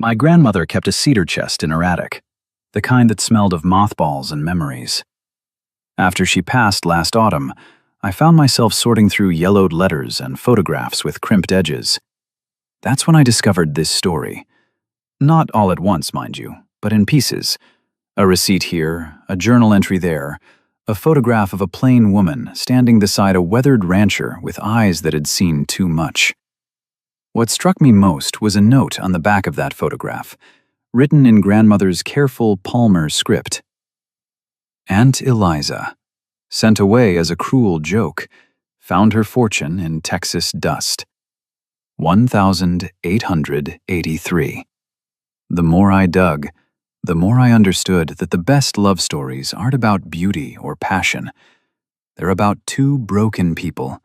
My grandmother kept a cedar chest in her attic, the kind that smelled of mothballs and memories. After she passed last autumn, I found myself sorting through yellowed letters and photographs with crimped edges. That's when I discovered this story. Not all at once, mind you, but in pieces. A receipt here, a journal entry there, a photograph of a plain woman standing beside a weathered rancher with eyes that had seen too much. What struck me most was a note on the back of that photograph, written in grandmother's careful Palmer script. Aunt Eliza, sent away as a cruel joke, found her fortune in Texas dust. 1883. The more I dug, the more I understood that the best love stories aren't about beauty or passion. They're about two broken people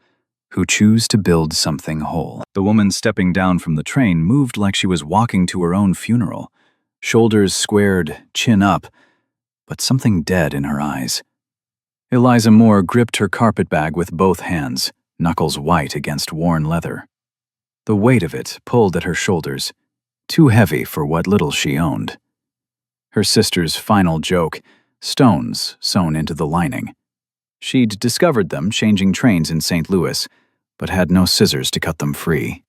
who choose to build something whole. The woman stepping down from the train moved like she was walking to her own funeral, shoulders squared, chin up, but something dead in her eyes. Eliza Moore gripped her carpetbag with both hands, knuckles white against worn leather. The weight of it pulled at her shoulders, too heavy for what little she owned. Her sister's final joke, stones sewn into the lining. She'd discovered them changing trains in St. Louis, but had no scissors to cut them free.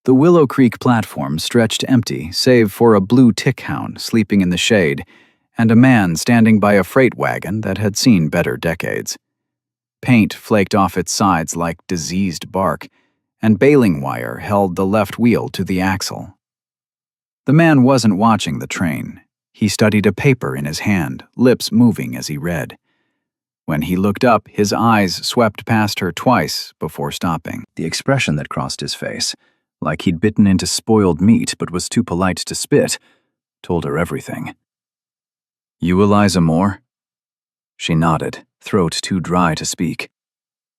The Willow Creek platform stretched empty save for a blue tick hound sleeping in the shade and a man standing by a freight wagon that had seen better decades. Paint flaked off its sides like diseased bark, and baling wire held the left wheel to the axle. The man wasn't watching the train. He studied a paper in his hand, lips moving as he read. When he looked up, his eyes swept past her twice before stopping. The expression that crossed his face, like he'd bitten into spoiled meat but was too polite to spit, told her everything. "You Eliza Moore?" She nodded, throat too dry to speak.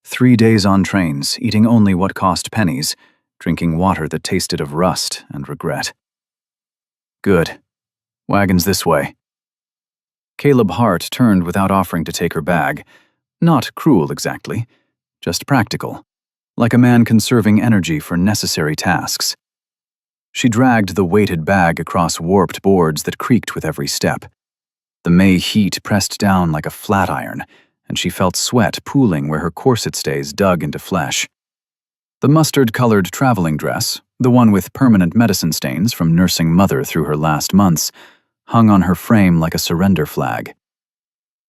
3 days on trains, eating only what cost pennies, drinking water that tasted of rust and regret. "Good. Wagon's this way." Caleb Hart turned without offering to take her bag. Not cruel exactly, just practical, like a man conserving energy for necessary tasks. She dragged the weighted bag across warped boards that creaked with every step. The May heat pressed down like a flat iron, and she felt sweat pooling where her corset stays dug into flesh. The mustard-colored traveling dress, the one with permanent medicine stains from nursing mother through her last months, hung on her frame like a surrender flag.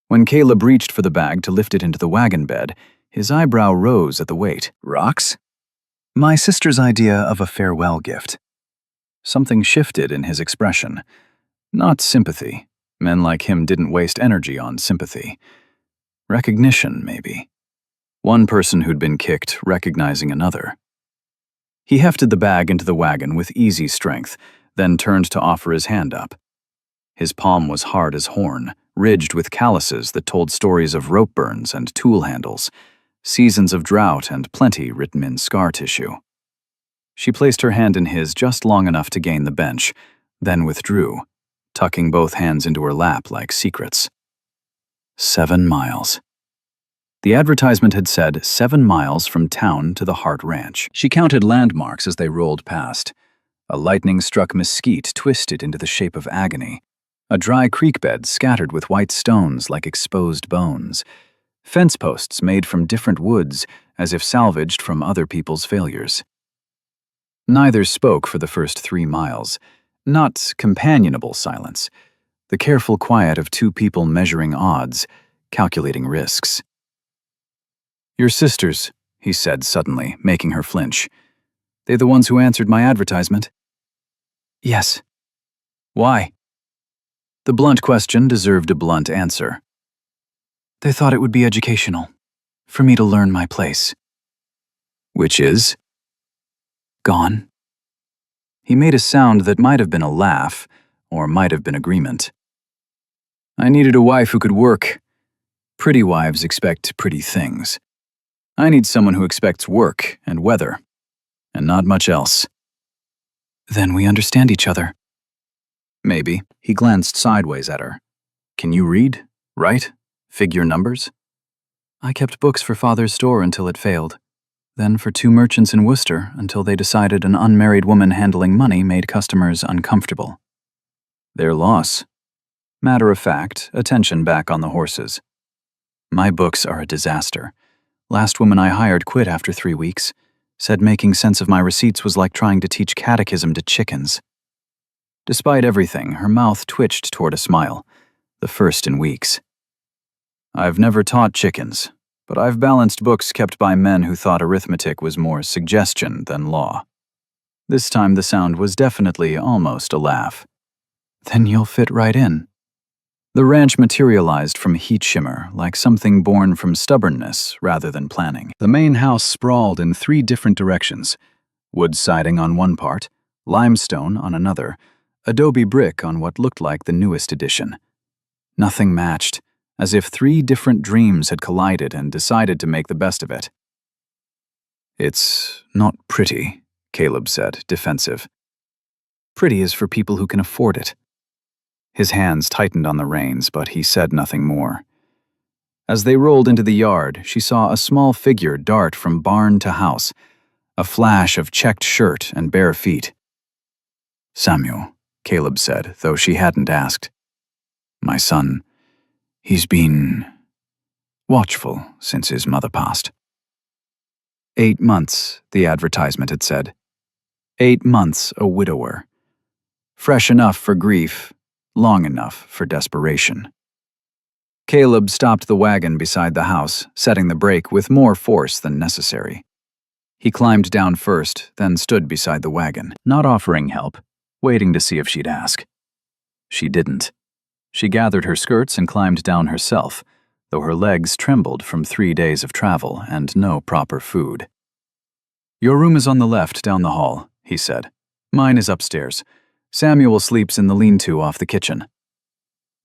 When Caleb reached for the bag to lift it into the wagon bed, his eyebrow rose at the weight. "Rocks?" "My sister's idea of a farewell gift." Something shifted in his expression. Not sympathy. Men like him didn't waste energy on sympathy. Recognition, maybe. One person who'd been kicked recognizing another. He hefted the bag into the wagon with easy strength, then turned to offer his hand up. His palm was hard as horn, ridged with calluses that told stories of rope burns and tool handles, seasons of drought and plenty written in scar tissue. She placed her hand in his just long enough to gain the bench, then withdrew, tucking both hands into her lap like secrets. 7 miles. The advertisement had said 7 miles from town to the Hart Ranch. She counted landmarks as they rolled past. A lightning-struck mesquite twisted into the shape of agony. A dry creek bed scattered with white stones like exposed bones. Fence posts made from different woods, as if salvaged from other people's failures. Neither spoke for the first 3 miles. Not companionable silence. The careful quiet of two people measuring odds, calculating risks. "Your sisters," he said suddenly, making her flinch. "They the ones who answered my advertisement?" "Yes." "Why?" The blunt question deserved a blunt answer. "They thought it would be educational, for me to learn my place." "Which is?" "Gone." He made a sound that might have been a laugh, or might have been agreement. "I needed a wife who could work. Pretty wives expect pretty things. I need someone who expects work and weather, and not much else." "Then we understand each other." "Maybe." He glanced sideways at her. "Can you read? Write? Figure numbers?" "I kept books for Father's store until it failed." then for 2 merchants in Worcester until they decided an unmarried woman handling money made customers uncomfortable. Their loss. Matter of fact, attention back on the horses. My books are a disaster. Last woman I hired quit after 3 weeks. Said making sense of my receipts was like trying to teach catechism to chickens. Despite everything, her mouth twitched toward a smile, the first in weeks. I've never taught chickens, but I've balanced books kept by men who thought arithmetic was more suggestion than law. This time the sound was definitely almost a laugh. Then you'll fit right in. The ranch materialized from heat shimmer, like something born from stubbornness rather than planning. The main house sprawled in 3 different directions: wood siding on one part, limestone on another, adobe brick on what looked like the newest edition. Nothing matched, as if 3 different dreams had collided and decided to make the best of it. It's not pretty, Caleb said, defensive. Pretty is for people who can afford it. His hands tightened on the reins, but he said nothing more. As they rolled into the yard, she saw a small figure dart from barn to house, a flash of checked shirt and bare feet. Samuel, Caleb said, though she hadn't asked. My son, he's been watchful since his mother passed. 8 months, the advertisement had said. 8 months a widower. Fresh enough for grief, long enough for desperation. Caleb stopped the wagon beside the house, setting the brake with more force than necessary. He climbed down first, then stood beside the wagon, not offering help, waiting to see if she'd ask. She didn't. She gathered her skirts and climbed down herself, though her legs trembled from 3 days of travel and no proper food. Your room is on the left down the hall, he said. Mine is upstairs. Samuel sleeps in the lean-to off the kitchen.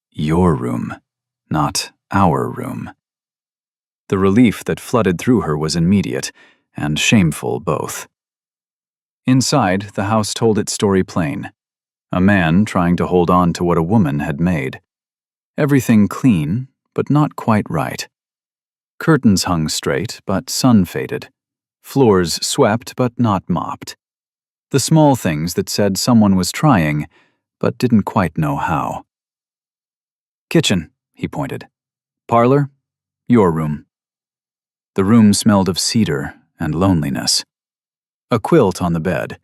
Your room, not our room. The relief that flooded through her was immediate and shameful both. Inside, the house told its story plain. A man trying to hold on to what a woman had made. Everything clean, but not quite right. Curtains hung straight, but sun-faded. Floors swept, but not mopped. The small things that said someone was trying, but didn't quite know how. Kitchen, he pointed. Parlor, your room. The room smelled of cedar and loneliness. A quilt on the bed,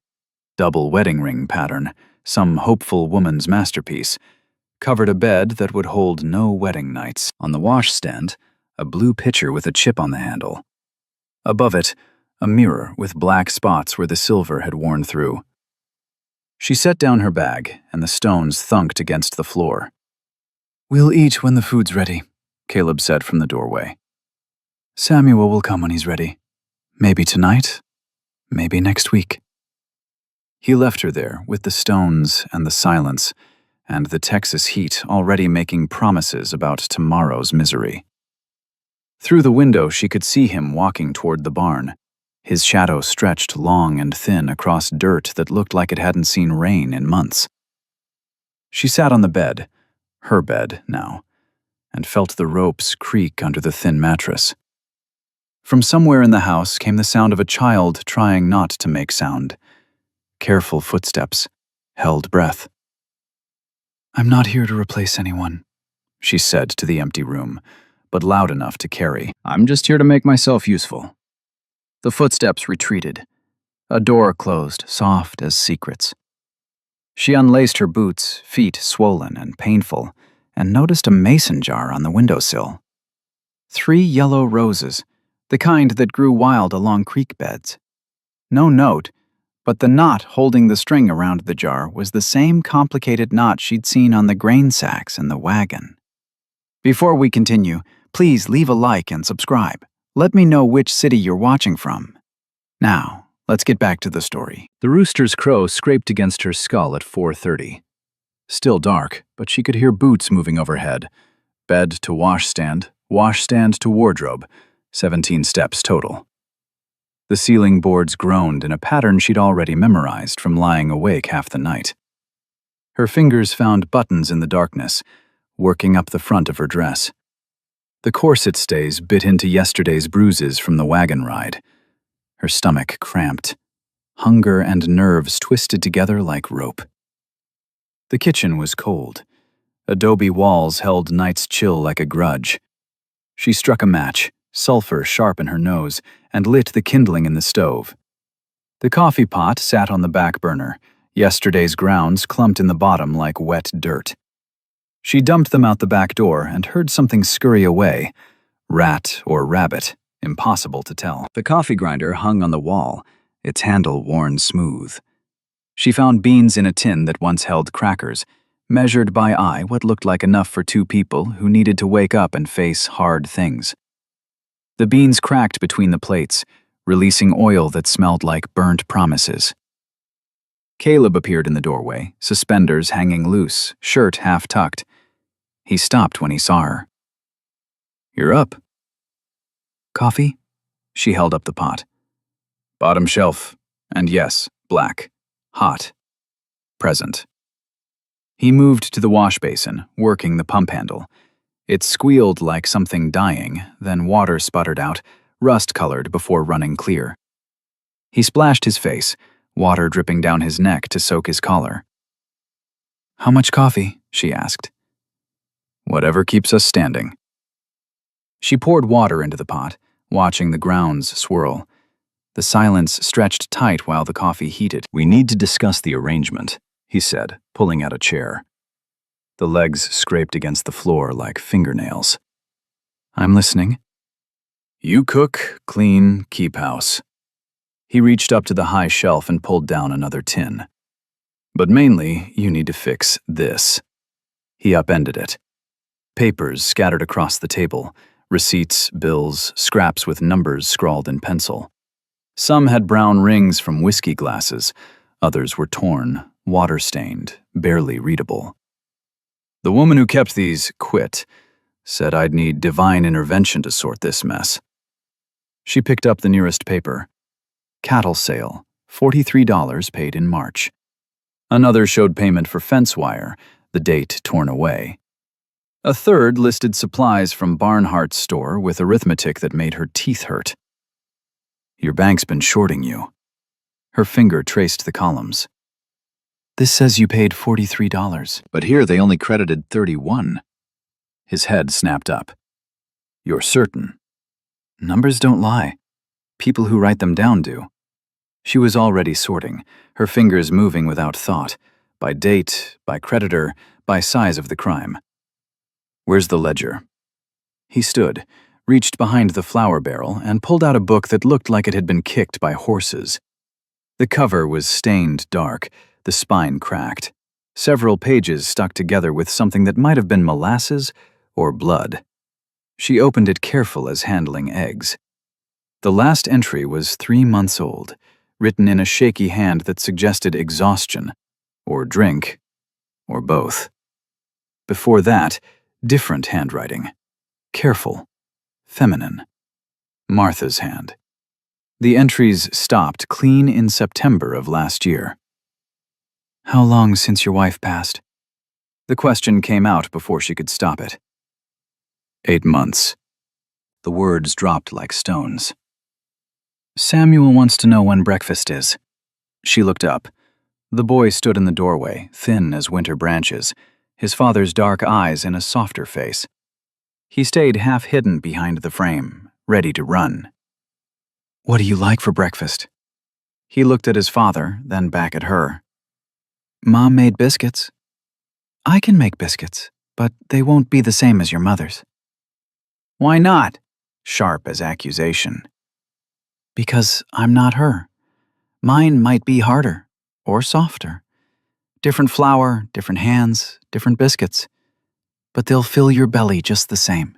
double wedding ring pattern, some hopeful woman's masterpiece, covered a bed that would hold no wedding nights. On the washstand, a blue pitcher with a chip on the handle. Above it, a mirror with black spots where the silver had worn through. She set down her bag, and the stones thunked against the floor. We'll eat when the food's ready, Caleb said from the doorway. Samuel will come when he's ready. Maybe tonight, maybe next week. He left her there with the stones and the silence, and the Texas heat already making promises about tomorrow's misery. Through the window she could see him walking toward the barn. His shadow stretched long and thin across dirt that looked like it hadn't seen rain in months. She sat on the bed, her bed now, and felt the ropes creak under the thin mattress. From somewhere in the house came the sound of a child trying not to make sound. Careful footsteps, held breath. I'm not here to replace anyone, she said to the empty room, but loud enough to carry. I'm just here to make myself useful. The footsteps retreated. A door closed, soft as secrets. She unlaced her boots, feet swollen and painful, and noticed a mason jar on the windowsill. 3 yellow roses, the kind that grew wild along creek beds. No note, but the knot holding the string around the jar was the same complicated knot she'd seen on the grain sacks in the wagon. Before we continue, please leave a like and subscribe. Let me know which city you're watching from. Now, let's get back to the story. The rooster's crow scraped against her skull at 4:30. Still dark, but she could hear boots moving overhead. Bed to washstand to wardrobe, 17 steps total. The ceiling boards groaned in a pattern she'd already memorized from lying awake half the night. Her fingers found buttons in the darkness, working up the front of her dress. The corset stays bit into yesterday's bruises from the wagon ride. her stomach cramped. Hunger and nerves twisted together like rope. The kitchen was cold. Adobe walls held night's chill like a grudge. She struck a match, sulfur sharp in her nose, and lit the kindling in the stove. The coffee pot sat on the back burner, yesterday's grounds clumped in the bottom like wet dirt. She dumped them out the back door and heard something scurry away. Rat or rabbit, impossible to tell. The coffee grinder hung on the wall, its handle worn smooth. She found beans in a tin that once held crackers, measured by eye what looked like enough for 2 people who needed to wake up and face hard things. The beans cracked between the plates, releasing oil that smelled like burnt promises. Caleb appeared in the doorway, suspenders hanging loose, shirt half tucked. He stopped when he saw her. "You're up." "Coffee?" She held up the pot. "Bottom shelf. And yes, black. Hot. Present." He moved to the wash basin, working the pump handle. It squealed like something dying, then water sputtered out, rust-colored before running clear. He splashed his face, water dripping down his neck to soak his collar. "How much coffee?" she asked. "Whatever keeps us standing." She poured water into the pot, watching the grounds swirl. The silence stretched tight while the coffee heated. "We need to discuss the arrangement," he said, pulling out a chair. The legs scraped against the floor like fingernails. "I'm listening." "You cook, clean, keep house." He reached up to the high shelf and pulled down another tin. "But mainly, you need to fix this." He upended it. Papers scattered across the table, receipts, bills, scraps with numbers scrawled in pencil. Some had brown rings from whiskey glasses, others were torn, water-stained, barely readable. "The woman who kept these quit, said I'd need divine intervention to sort this mess." She picked up the nearest paper. Cattle sale, $43 paid in March. Another showed payment for fence wire, the date torn away. A third listed supplies from Barnhart's store with arithmetic that made her teeth hurt. "Your bank's been shorting you." Her finger traced the columns. "This says you paid $43, but here they only credited $31. His head snapped up. "You're certain?" "Numbers don't lie. People who write them down do." She was already sorting, her fingers moving without thought, by date, by creditor, by size of the crime. "Where's the ledger?" He stood, reached behind the flour barrel, and pulled out a book that looked like it had been kicked by horses. The cover was stained dark, the spine cracked. Several pages stuck together with something that might have been molasses or blood. She opened it careful as handling eggs. The last entry was 3 months old, written in a shaky hand that suggested exhaustion, or drink, or both. Before that, different handwriting. Careful, feminine. Martha's hand. The entries stopped clean in September of last year. "How long since your wife passed?" The question came out before she could stop it. 8 months. The words dropped like stones. "Samuel wants to know when breakfast is." She looked up. The boy stood in the doorway, thin as winter branches, his father's dark eyes in a softer face. He stayed half hidden behind the frame, ready to run. "What do you like for breakfast?" He looked at his father, then back at her. "Mom made biscuits." "I can make biscuits, but they won't be the same as your mother's." "Why not?" Sharp as accusation. "Because I'm not her. Mine might be harder, or softer. Different flour, different hands, different biscuits. But they'll fill your belly just the same."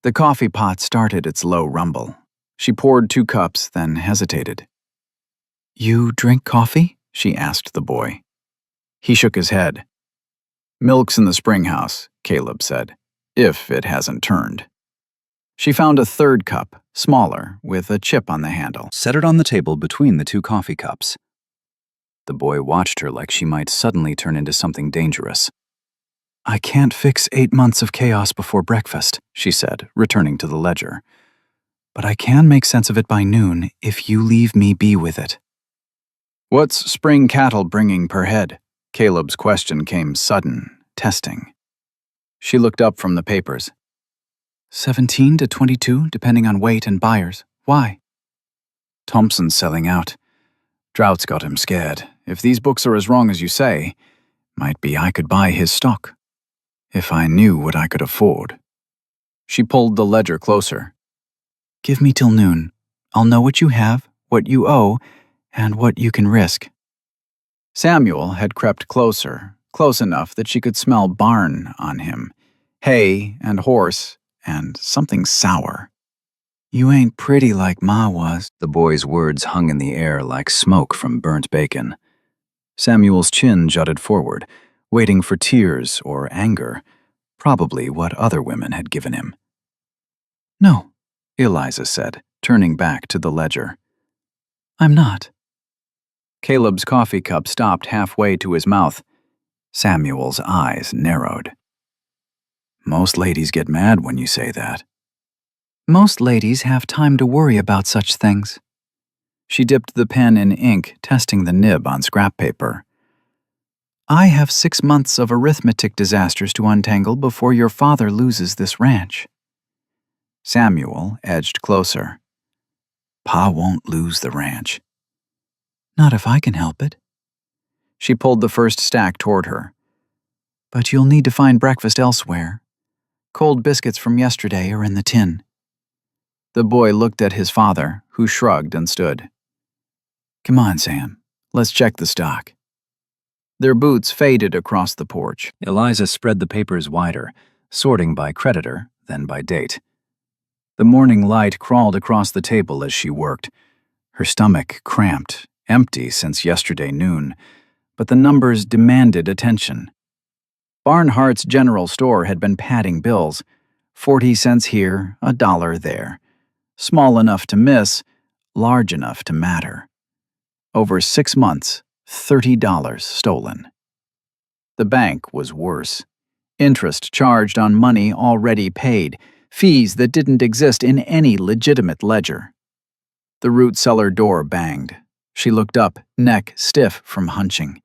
The coffee pot started its low rumble. She poured 2 cups, then hesitated. "You drink coffee?" she asked the boy. He shook his head. "Milk's in the spring house," Caleb said, "if it hasn't turned." She found a 3rd cup, smaller, with a chip on the handle. Set it on the table between the 2 coffee cups. The boy watched her like she might suddenly turn into something dangerous. "I can't fix 8 months of chaos before breakfast," she said, returning to the ledger. but I can make sense of it by noon if you leave me be with it. What's spring cattle bringing per head? Caleb's question came sudden, testing. She looked up from the papers. 17 to 22, depending on weight and buyers. Why? Thompson's selling out. Drought's got him scared. If these books are as wrong as you say, might be I could buy his stock. If I knew what I could afford. She pulled the ledger closer. Give me till noon. I'll know what you have, what you owe, and what you can risk. Samuel had crept closer, close enough that she could smell barn on him. Hay and horse and something sour. You ain't pretty like Ma was. The boy's words hung in the air like smoke from burnt bacon. Samuel's chin jutted forward, waiting for tears or anger, probably what other women had given him. No, Eliza said, turning back to the ledger. I'm not. Caleb's coffee cup stopped halfway to his mouth. Samuel's eyes narrowed. Most ladies get mad when you say that. Most ladies have time to worry about such things. She dipped the pen in ink, testing the nib on scrap paper. I have 6 months of arithmetic disasters to untangle before your father loses this ranch. Samuel edged closer. Pa won't lose the ranch. Not if I can help it. She pulled the first stack toward her. But you'll need to find breakfast elsewhere. Cold biscuits from yesterday are in the tin. The boy looked at his father, who shrugged and stood. Come on, Sam. Let's check the stock. Their boots faded across the porch. Eliza spread the papers wider, sorting by creditor, then by date. The morning light crawled across the table as she worked. Her stomach cramped, empty since yesterday noon, but the numbers demanded attention. Barnhart's general store had been padding bills, 40 cents here, $1 there. Small enough to miss, large enough to matter. Over 6 months, $30 stolen. The bank was worse. Interest charged on money already paid, fees that didn't exist in any legitimate ledger. The root cellar door banged. She looked up, neck stiff from hunching.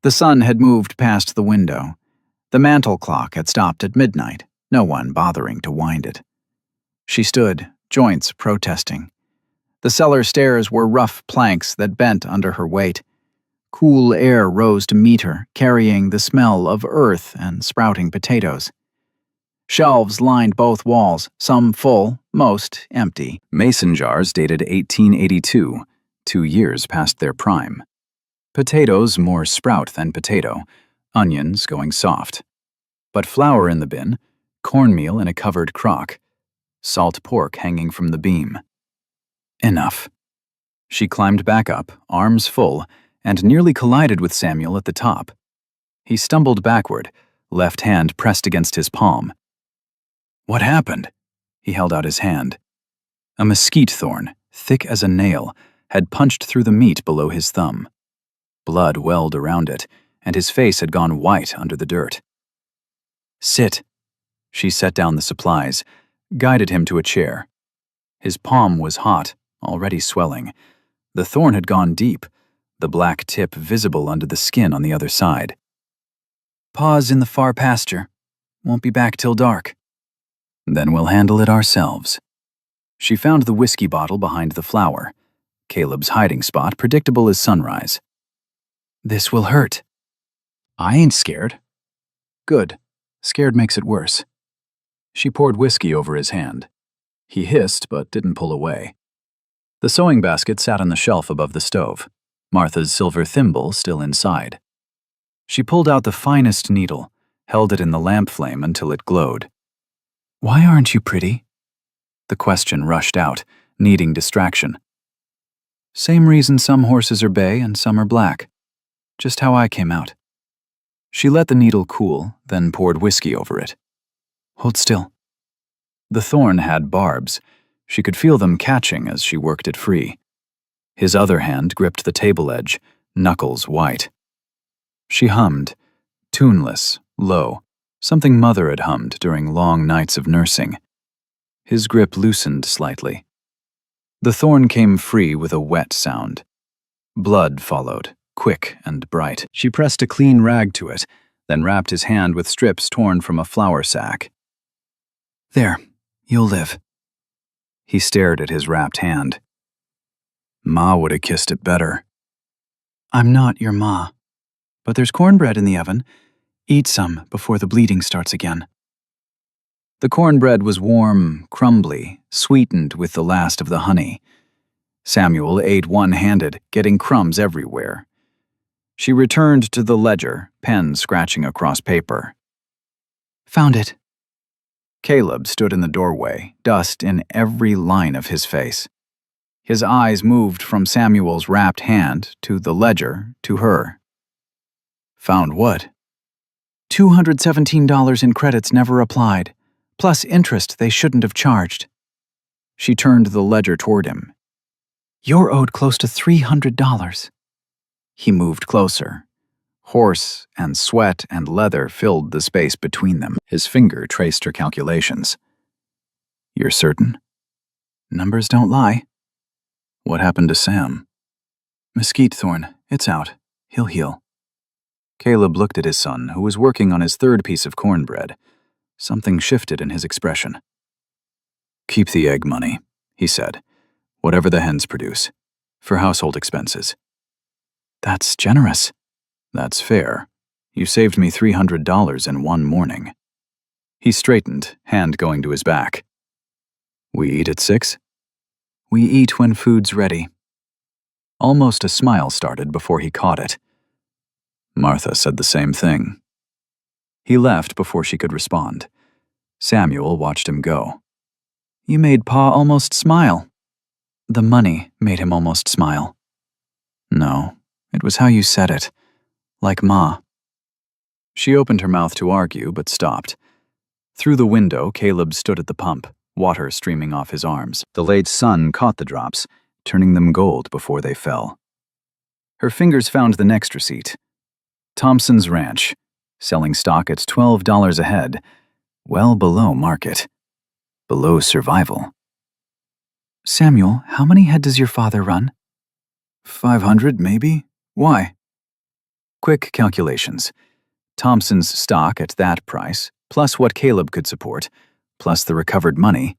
The sun had moved past the window. The mantel clock had stopped at midnight, no one bothering to wind it. She stood, joints protesting. The cellar stairs were rough planks that bent under her weight. Cool air rose to meet her, carrying the smell of earth and sprouting potatoes. Shelves lined both walls, some full, most empty. Mason jars dated 1882, 2 years past their prime. Potatoes more sprout than potato, onions going soft. But flour in the bin, cornmeal in a covered crock, salt pork hanging from the beam. Enough. She climbed back up, arms full, and nearly collided with Samuel at the top. He stumbled backward, left hand pressed against his palm. What happened? He held out his hand. A mesquite thorn, thick as a nail, had punched through the meat below his thumb. Blood welled around it, and his face had gone white under the dirt. Sit. She set down the supplies, guided him to a chair. His palm was hot, already swelling. The thorn had gone deep, the black tip visible under the skin on the other side. Pa's in the far pasture. Won't be back till dark. Then we'll handle it ourselves. She found the whiskey bottle behind the flour. Caleb's hiding spot, predictable as sunrise. This will hurt. I ain't scared. Good. Scared makes it worse. She poured whiskey over his hand. He hissed, but didn't pull away. The sewing basket sat on the shelf above the stove, Martha's silver thimble still inside. She pulled out the finest needle, held it in the lamp flame until it glowed. Why aren't you pretty? The question rushed out, needing distraction. Same reason some horses are bay and some are black. Just how I came out. She let the needle cool, then poured whiskey over it. Hold still. The thorn had barbs. She could feel them catching as she worked it free. His other hand gripped the table edge, knuckles white. She hummed, tuneless, low, something Mother had hummed during long nights of nursing. His grip loosened slightly, The thorn came free with a wet sound. Blood followed, quick and bright. She pressed a clean rag to it, then wrapped his hand with strips torn from a flour sack. "There, you'll live." He stared at his wrapped hand. "Ma would have kissed it better." "I'm not your ma. But there's cornbread in the oven. Eat some before the bleeding starts again." The cornbread was warm, crumbly, sweetened with the last of the honey. Samuel ate one-handed, getting crumbs everywhere. She returned to the ledger, pen scratching across paper. "Found it." Caleb stood in the doorway, dust in every line of his face. His eyes moved from Samuel's wrapped hand to the ledger to her. "Found what?" $217 in credits never applied, plus interest they shouldn't have charged. She turned the ledger toward him. "You're owed close to $300. He moved closer. Horse and sweat and leather filled the space between them. His finger traced her calculations. "You're certain?" "Numbers don't lie." "What happened to Sam?" "Mesquite thorn. It's out. He'll heal." Caleb looked at his son, who was working on his third piece of cornbread. Something shifted in his expression. "Keep the egg money," he said. "Whatever the hens produce. For household expenses." "That's generous." "That's fair. You saved me $300 in one morning." He straightened, hand going to his back. "We eat at 6? "We eat when food's ready." Almost a smile started before he caught it. Martha said the same thing. He left before she could respond. Samuel watched him go. "You made Pa almost smile." "The money made him almost smile." "No, it was how you said it. Like Ma." She opened her mouth to argue, but stopped. Through the window, Caleb stood at the pump, water streaming off his arms. The late sun caught the drops, turning them gold before they fell. Her fingers found the next receipt. Thompson's Ranch, selling stock at $12 a head, well below market, below survival. "Samuel, how many head does your father run?" 500, maybe. Why?" Quick calculations. Thompson's stock at that price, plus what Caleb could support, plus the recovered money.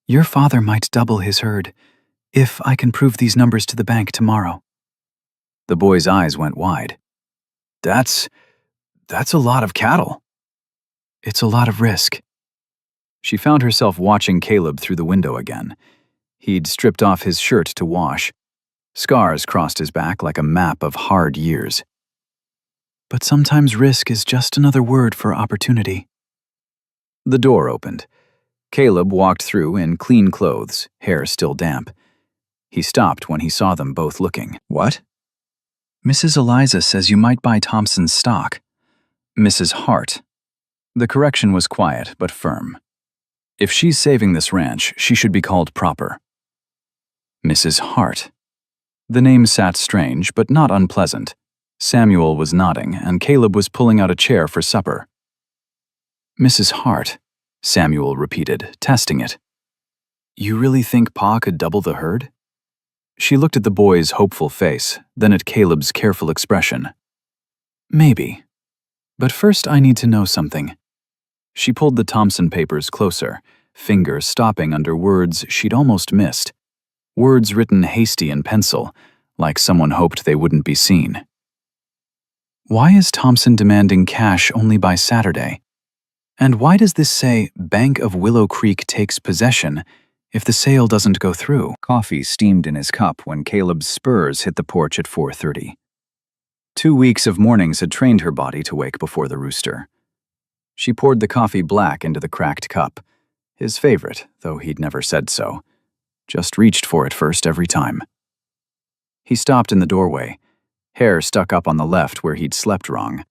"Your father might double his herd, if I can prove these numbers to the bank tomorrow." The boy's eyes went wide. That's a lot of cattle." "It's a lot of risk." She found herself watching Caleb through the window again. He'd stripped off his shirt to wash. Scars crossed his back like a map of hard years. "But sometimes risk is just another word for opportunity." The door opened. Caleb walked through in clean clothes, hair still damp. He stopped when he saw them both looking. "What?" "Mrs. Eliza says you might buy Thompson's stock." "Mrs. Hart." The correction was quiet but firm. If she's saving this ranch, she should be called proper. Mrs. Hart. The name sat strange, but not unpleasant. Samuel was nodding, and Caleb was pulling out a chair for supper. "Mrs. Hart," Samuel repeated, testing it. "You really think Pa could double the herd?" She looked at the boy's hopeful face, then at Caleb's careful expression. "Maybe. But first I need to know something." She pulled the Thompson papers closer, finger stopping under words she'd almost missed. Words written hasty in pencil, like someone hoped they wouldn't be seen. "Why is Thompson demanding cash only by Saturday? And why does this say Bank of Willow Creek takes possession if the sale doesn't go through?" Coffee steamed in his cup when Caleb's spurs hit the porch at 4:30. 2 weeks of mornings had trained her body to wake before the rooster. She poured the coffee black into the cracked cup, his favorite, though he'd never said so. Just reached for it first every time. He stopped in the doorway, hair stuck up on the left where he'd slept wrong.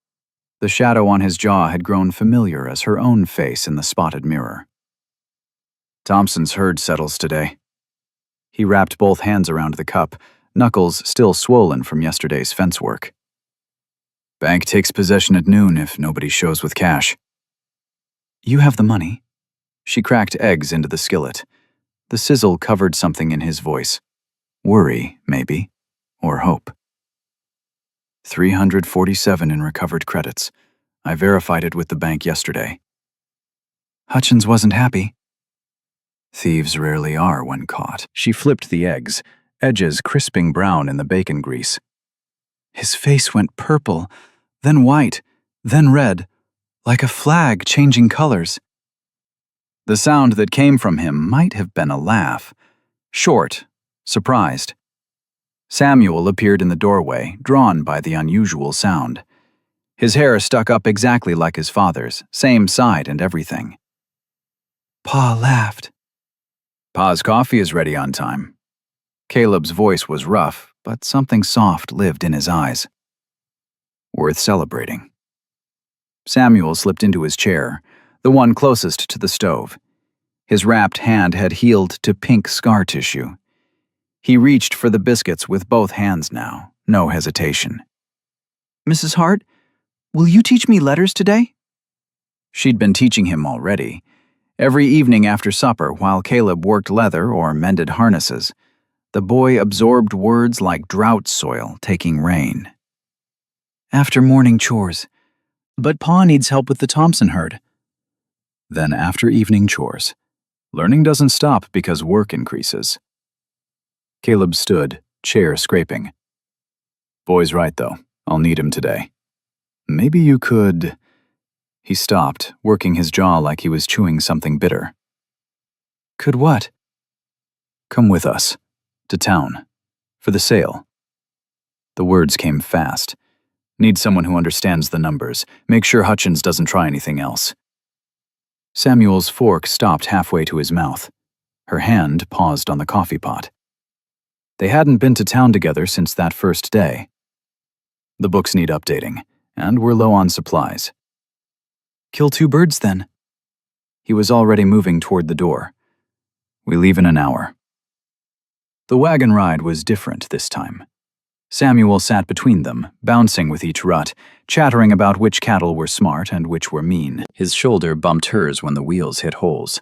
The shadow on his jaw had grown familiar as her own face in the spotted mirror. "Thompson's herd settles today." He wrapped both hands around the cup, knuckles still swollen from yesterday's fence work. "Bank takes possession at noon if nobody shows with cash." "You have the money." She cracked eggs into the skillet. The sizzle covered something in his voice. Worry, maybe, or hope. 347 in recovered credits. I verified it with the bank yesterday. Hutchins wasn't happy. Thieves rarely are when caught. She flipped the eggs, edges crisping brown in the bacon grease. His face went purple, then white, then red, like a flag changing colors. The sound that came from him might have been a laugh. Short, surprised. Samuel appeared in the doorway, drawn by the unusual sound. His hair stuck up exactly like his father's, same side and everything. Pa laughed. Pa's coffee is ready on time. Caleb's voice was rough, but something soft lived in his eyes. Worth celebrating. Samuel slipped into his chair, the one closest to the stove. His wrapped hand had healed to pink scar tissue. He reached for the biscuits with both hands now, no hesitation. Mrs. Hart, will you teach me letters today? She'd been teaching him already. Every evening after supper, while Caleb worked leather or mended harnesses, the boy absorbed words like drought soil taking rain. After morning chores. But Pa needs help with the Thompson herd. Then after evening chores. Learning doesn't stop because work increases. Caleb stood, chair scraping. Boy's right, though. I'll need him today. Maybe you could... He stopped, working his jaw like he was chewing something bitter. Could what? Come with us. To town. For the sale. The words came fast. Need someone who understands the numbers. Make sure Hutchins doesn't try anything else. Samuel's fork stopped halfway to his mouth. Her hand paused on the coffee pot. They hadn't been to town together since that first day. The books need updating, and we're low on supplies. Kill two birds, then. He was already moving toward the door. We leave in an hour. The wagon ride was different this time. Samuel sat between them, bouncing with each rut, chattering about which cattle were smart and which were mean. His shoulder bumped hers when the wheels hit holes.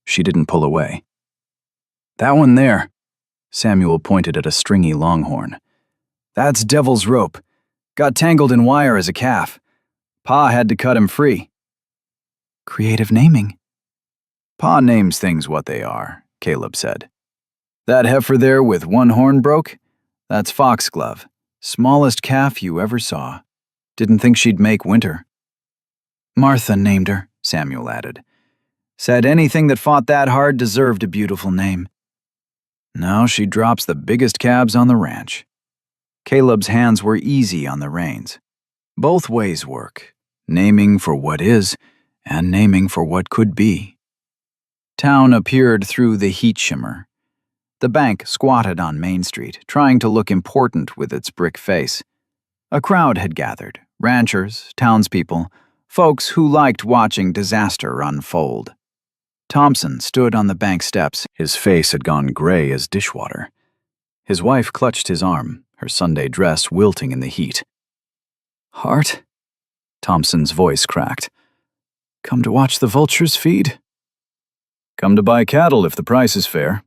She didn't pull away. That one there. Samuel pointed at a stringy longhorn. That's Devil's Rope. Got tangled in wire as a calf. Pa had to cut him free. Creative naming. Pa names things what they are, Caleb said. That heifer there with one horn broke? That's Foxglove. Smallest calf you ever saw. Didn't think she'd make winter. Martha named her, Samuel added. Said anything that fought that hard deserved a beautiful name. Now she drops the biggest calves on the ranch. Caleb's hands were easy on the reins. Both ways work, naming for what is and naming for what could be. Town appeared through the heat shimmer. The bank squatted on Main Street, trying to look important with its brick face. A crowd had gathered, ranchers, townspeople, folks who liked watching disaster unfold. Thompson stood on the bank steps. His face had gone gray as dishwater. His wife clutched his arm, her Sunday dress wilting in the heat. Hart? Thompson's voice cracked. Come to watch the vultures feed? Come to buy cattle if the price is fair.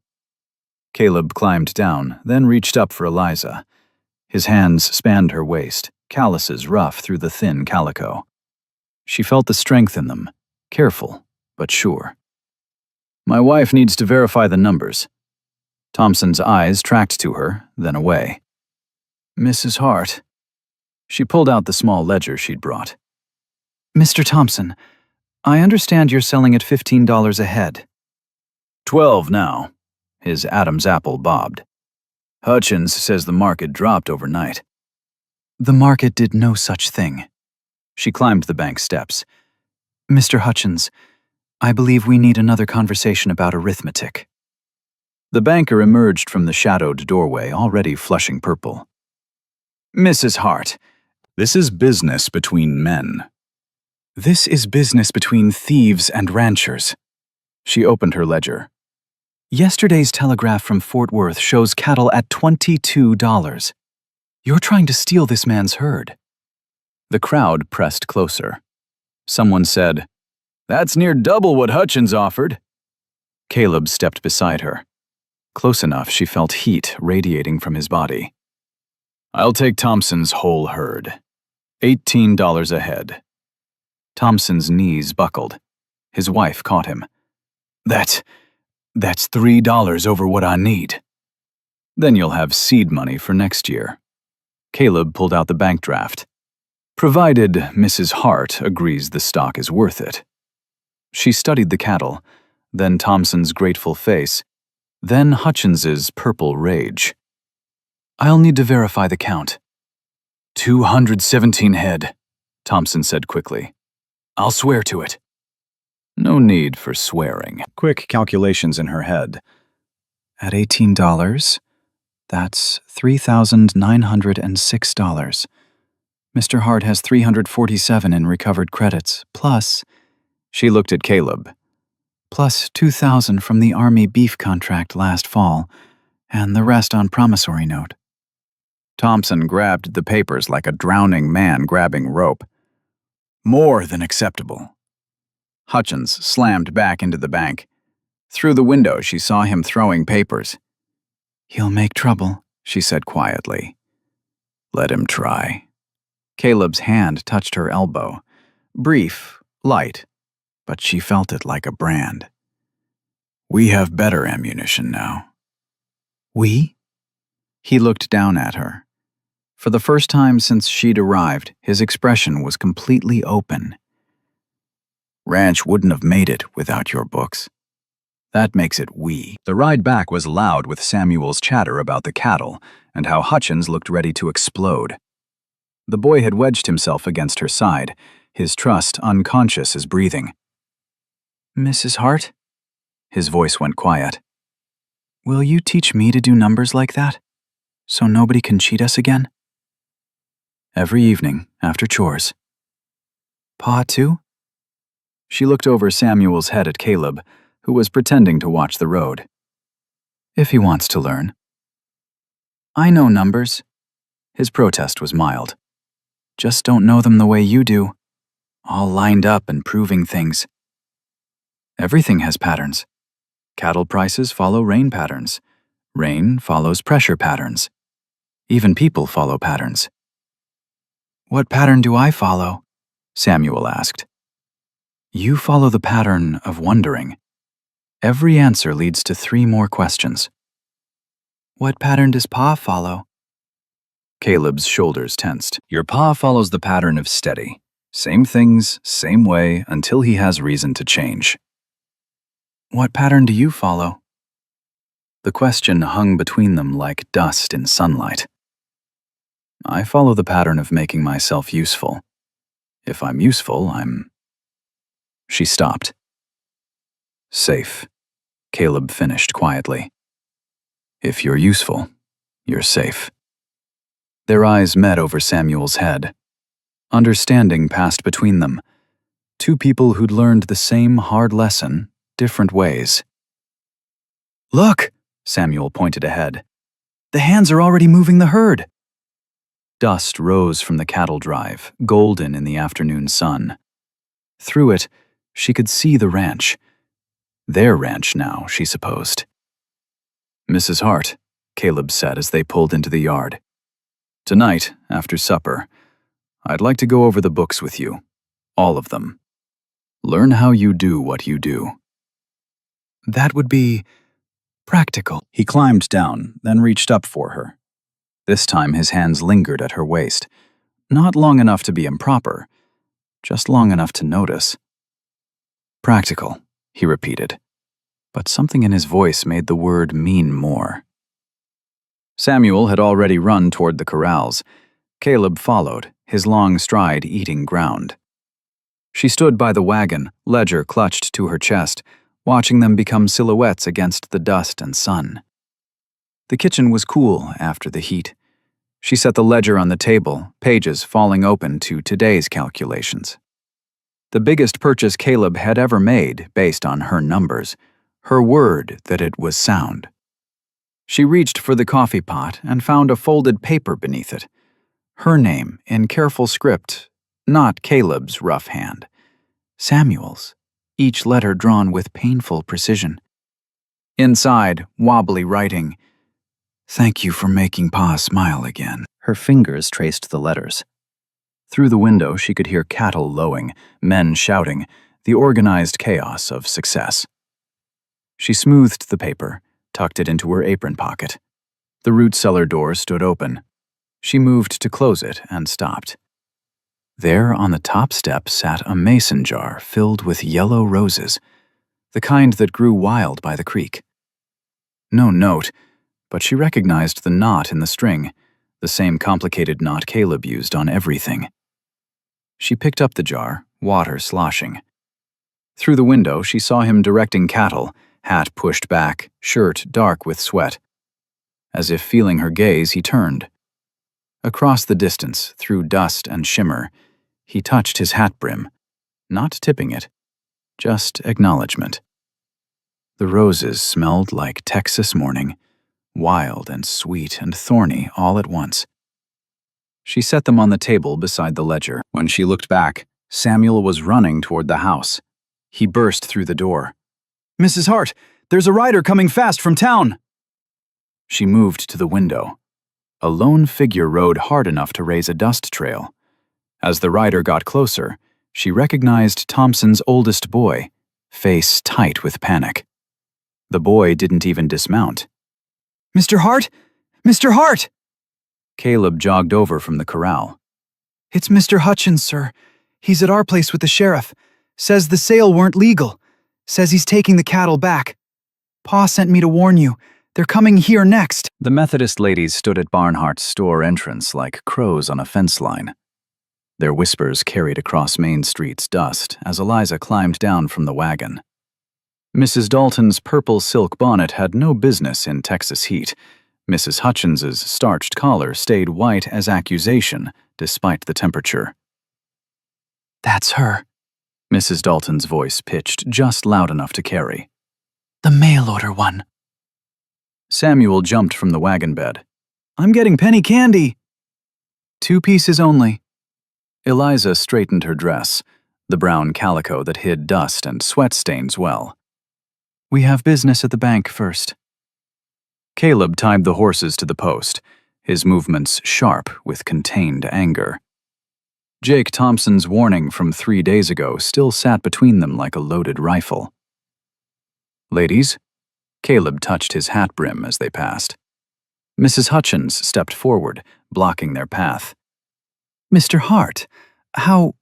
Caleb climbed down, then reached up for Eliza. His hands spanned her waist, calluses rough through the thin calico. She felt the strength in them, careful, but sure. My wife needs to verify the numbers. Thompson's eyes tracked to her, then away. Mrs. Hart. She pulled out the small ledger she'd brought. Mr. Thompson, I understand you're selling at $15 a head. 12 now. His Adam's apple bobbed. Hutchins says the market dropped overnight. The market did no such thing. She climbed the bank steps. Mr. Hutchins, I believe we need another conversation about arithmetic. The banker emerged from the shadowed doorway, already flushing purple. Mrs. Hart, this is business between men. This is business between thieves and ranchers. She opened her ledger. Yesterday's telegraph from Fort Worth shows cattle at $22. You're trying to steal this man's herd. The crowd pressed closer. Someone said, That's near double what Hutchins offered. Caleb stepped beside her. Close enough she felt heat radiating from his body. "I'll take Thompson's whole herd. $18 a head." Thompson's knees buckled. His wife caught him. That's $3 over what I need." "Then you'll have seed money for next year." Caleb pulled out the bank draft. "Provided Mrs. Hart agrees the stock is worth it." She studied the cattle, then Thompson's grateful face, then Hutchins's purple rage. "I'll need to verify the count." 217 head, Thompson said quickly. "I'll swear to it." No need for swearing. Quick calculations in her head. At $18, that's $3,906. Mr. Hart has $347 in recovered credits, plus, she looked at Caleb, plus $2,000 from the Army beef contract last fall, and the rest on promissory note. Thompson grabbed the papers like a drowning man grabbing rope. "More than acceptable." Hutchins slammed back into the bank. Through the window, she saw him throwing papers. "He'll make trouble," she said quietly. "Let him try." Caleb's hand touched her elbow. Brief, light, but she felt it like a brand. "We have better ammunition now." "We?" He looked down at her. For the first time since she'd arrived, his expression was completely open. "Ranch wouldn't have made it without your books. That makes it we." The ride back was loud with Samuel's chatter about the cattle and how Hutchins looked ready to explode. The boy had wedged himself against her side, his trust unconscious as breathing. "Mrs. Hart?" His voice went quiet. "Will you teach me to do numbers like that, so nobody can cheat us again?" "Every evening, after chores." "Pa, too?" She looked over Samuel's head at Caleb, who was pretending to watch the road. "If he wants to learn." "I know numbers." His protest was mild. "Just don't know them the way you do. All lined up and proving things." "Everything has patterns. Cattle prices follow rain patterns. Rain follows pressure patterns. Even people follow patterns." "What pattern do I follow?" Samuel asked. "You follow the pattern of wondering. Every answer leads to 3 more questions." "What pattern does Pa follow?" Caleb's shoulders tensed. "Your pa follows the pattern of steady. Same things, same way, until he has reason to change." "What pattern do you follow?" The question hung between them like dust in sunlight. "I follow the pattern of making myself useful. If I'm useful, I'm—" She stopped. "Safe," Caleb finished quietly. "If you're useful, you're safe." Their eyes met over Samuel's head. Understanding passed between them. 2 people who'd learned the same hard lesson, different ways. "Look!" Samuel pointed ahead. "The hands are already moving the herd." Dust rose from the cattle drive, golden in the afternoon sun. Through it, she could see the ranch. Their ranch now, she supposed. "Mrs. Hart," Caleb said as they pulled into the yard. "Tonight, after supper, I'd like to go over the books with you. All of them. Learn how you do what you do." "That would be practical." He climbed down, then reached up for her. This time his hands lingered at her waist. Not long enough to be improper, just long enough to notice. "Practical," he repeated, but something in his voice made the word mean more. Samuel had already run toward the corrals. Caleb followed, his long stride eating ground. She stood by the wagon, ledger clutched to her chest, watching them become silhouettes against the dust and sun. The kitchen was cool after the heat. She set the ledger on the table, pages falling open to today's calculations. The biggest purchase Caleb had ever made based on her numbers, her word that it was sound. She reached for the coffee pot and found a folded paper beneath it. Her name in careful script, not Caleb's rough hand. Samuel's, each letter drawn with painful precision. Inside, wobbly writing, "Thank you for making Pa smile again." Her fingers traced the letters. Through the window, she could hear cattle lowing, men shouting, the organized chaos of success. She smoothed the paper, tucked it into her apron pocket. The root cellar door stood open. She moved to close it and stopped. There on the top step sat a mason jar filled with yellow roses, the kind that grew wild by the creek. No note, but she recognized the knot in the string, the same complicated knot Caleb used on everything. She picked up the jar, water sloshing. Through the window, she saw him directing cattle, hat pushed back, shirt dark with sweat. As if feeling her gaze, he turned. Across the distance, through dust and shimmer, he touched his hat brim, not tipping it, just acknowledgement. The roses smelled like Texas morning, wild and sweet and thorny all at once. She set them on the table beside the ledger. When she looked back, Samuel was running toward the house. He burst through the door. "Mrs. Hart, there's a rider coming fast from town!" She moved to the window. A lone figure rode hard enough to raise a dust trail. As the rider got closer, she recognized Thompson's oldest boy, face tight with panic. The boy didn't even dismount. "Mr. Hart? Mr. Hart!" Caleb jogged over from the corral. "It's Mr. Hutchins, sir. He's at our place with the sheriff. Says the sale weren't legal. Says he's taking the cattle back. Pa sent me to warn you. They're coming here next." The Methodist ladies stood at Barnhart's store entrance like crows on a fence line. Their whispers carried across Main Street's dust as Eliza climbed down from the wagon. Mrs. Dalton's purple silk bonnet had no business in Texas heat. Mrs. Hutchins's starched collar stayed white as accusation, despite the temperature. "That's her," Mrs. Dalton's voice pitched just loud enough to carry. "The mail order one." Samuel jumped from the wagon bed. "I'm getting penny candy." "2 pieces only." Eliza straightened her dress, the brown calico that hid dust and sweat stains well. "We have business at the bank first." Caleb tied the horses to the post, his movements sharp with contained anger. Jake Thompson's warning from 3 days ago still sat between them like a loaded rifle. "Ladies?" Caleb touched his hat brim as they passed. Mrs. Hutchins stepped forward, blocking their path. "Mr. Hart, how—"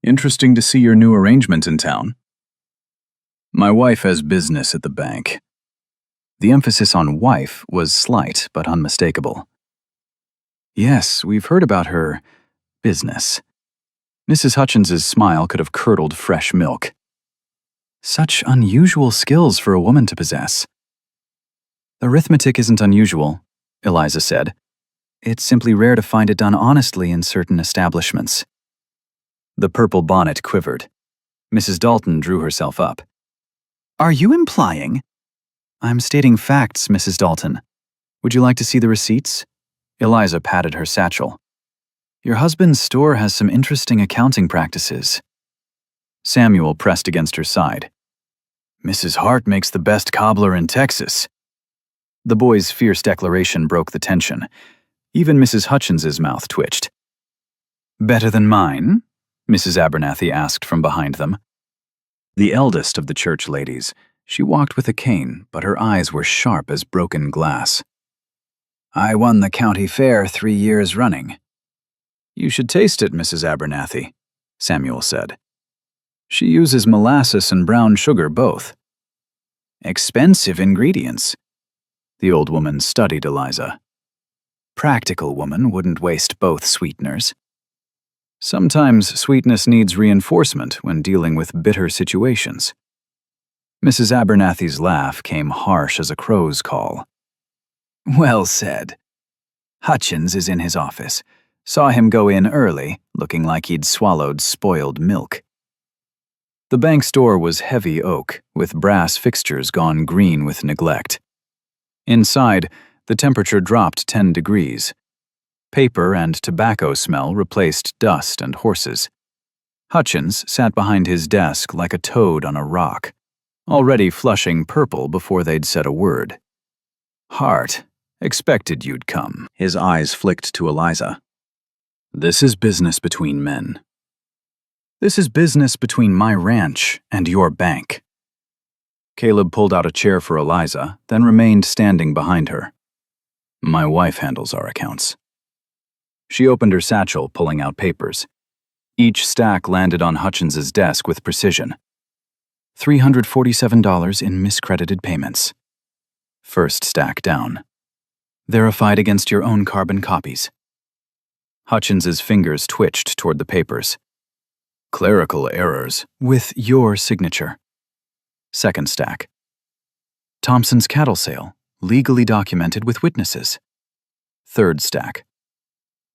"Interesting to see your new arrangement in town." "My wife has business at the bank." The emphasis on wife was slight but unmistakable. "Yes, we've heard about her business." Mrs. Hutchins's smile could have curdled fresh milk. "Such unusual skills for a woman to possess." "Arithmetic isn't unusual," Eliza said. "It's simply rare to find it done honestly in certain establishments." The purple bonnet quivered. Mrs. Dalton drew herself up. "Are you implying—" "I'm stating facts, Mrs. Dalton. Would you like to see the receipts?" Eliza patted her satchel. "Your husband's store has some interesting accounting practices." Samuel pressed against her side. "Mrs. Hart makes the best cobbler in Texas." The boy's fierce declaration broke the tension. Even Mrs. Hutchins's mouth twitched. "Better than mine?" Mrs. Abernathy asked from behind them. The eldest of the church ladies, she walked with a cane, but her eyes were sharp as broken glass. "I won the county fair 3 years running." "You should taste it, Mrs. Abernathy," Samuel said. "She uses molasses and brown sugar both." "Expensive ingredients." The old woman studied Eliza. "Practical woman wouldn't waste both sweeteners." "Sometimes sweetness needs reinforcement when dealing with bitter situations." Mrs. Abernathy's laugh came harsh as a crow's call. "Well said. Hutchins is in his office. Saw him go in early, looking like he'd swallowed spoiled milk." The bank's door was heavy oak, with brass fixtures gone green with neglect. Inside, the temperature dropped 10 degrees. Paper and tobacco smell replaced dust and horses. Hutchins sat behind his desk like a toad on a rock. already flushing purple before they'd said a word. "Hart, expected you'd come." His eyes flicked to Eliza. "This is business between men. This is business between my ranch and your bank." Caleb pulled out a chair for Eliza, then remained standing behind her. "My wife handles our accounts." She opened her satchel, pulling out papers. Each stack landed on Hutchins's desk with precision. $347 in miscredited payments. First stack down. Verified against your own carbon copies. Hutchins's fingers twitched toward the papers. Clerical errors with your signature. Second stack. Thompson's cattle sale, legally documented with witnesses. Third stack.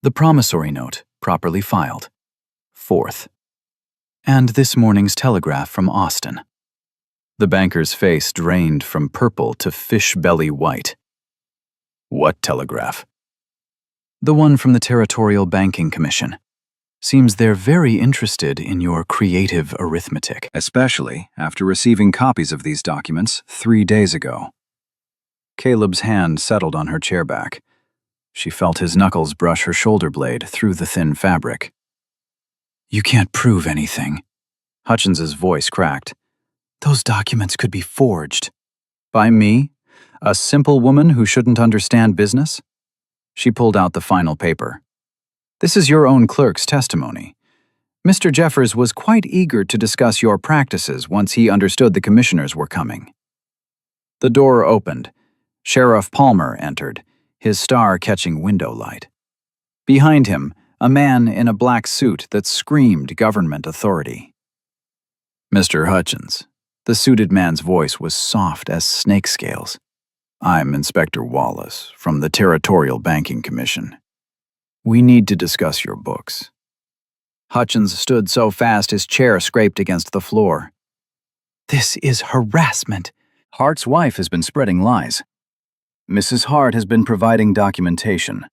The promissory note, properly filed. Fourth. And this morning's telegraph from Austin. The banker's face drained from purple to fish belly white. "What telegraph?" "The one from the Territorial Banking Commission. Seems they're very interested in your creative arithmetic." Especially after receiving copies of these documents 3 days ago. Caleb's hand settled on her chair back. She felt his knuckles brush her shoulder blade through the thin fabric. "You can't prove anything." Hutchins's voice cracked. "Those documents could be forged." "By me? A simple woman who shouldn't understand business?" She pulled out the final paper. "This is your own clerk's testimony. Mr. Jeffers was quite eager to discuss your practices once he understood the commissioners were coming." The door opened. Sheriff Palmer entered, his star catching window light. Behind him, a man in a black suit that screamed government authority. "Mr. Hutchins." The suited man's voice was soft as snake scales. "I'm Inspector Wallace, from the Territorial Banking Commission. We need to discuss your books." Hutchins stood so fast his chair scraped against the floor. "This is harassment." Hart's wife has been spreading lies. Mrs. Hart has been providing documentation.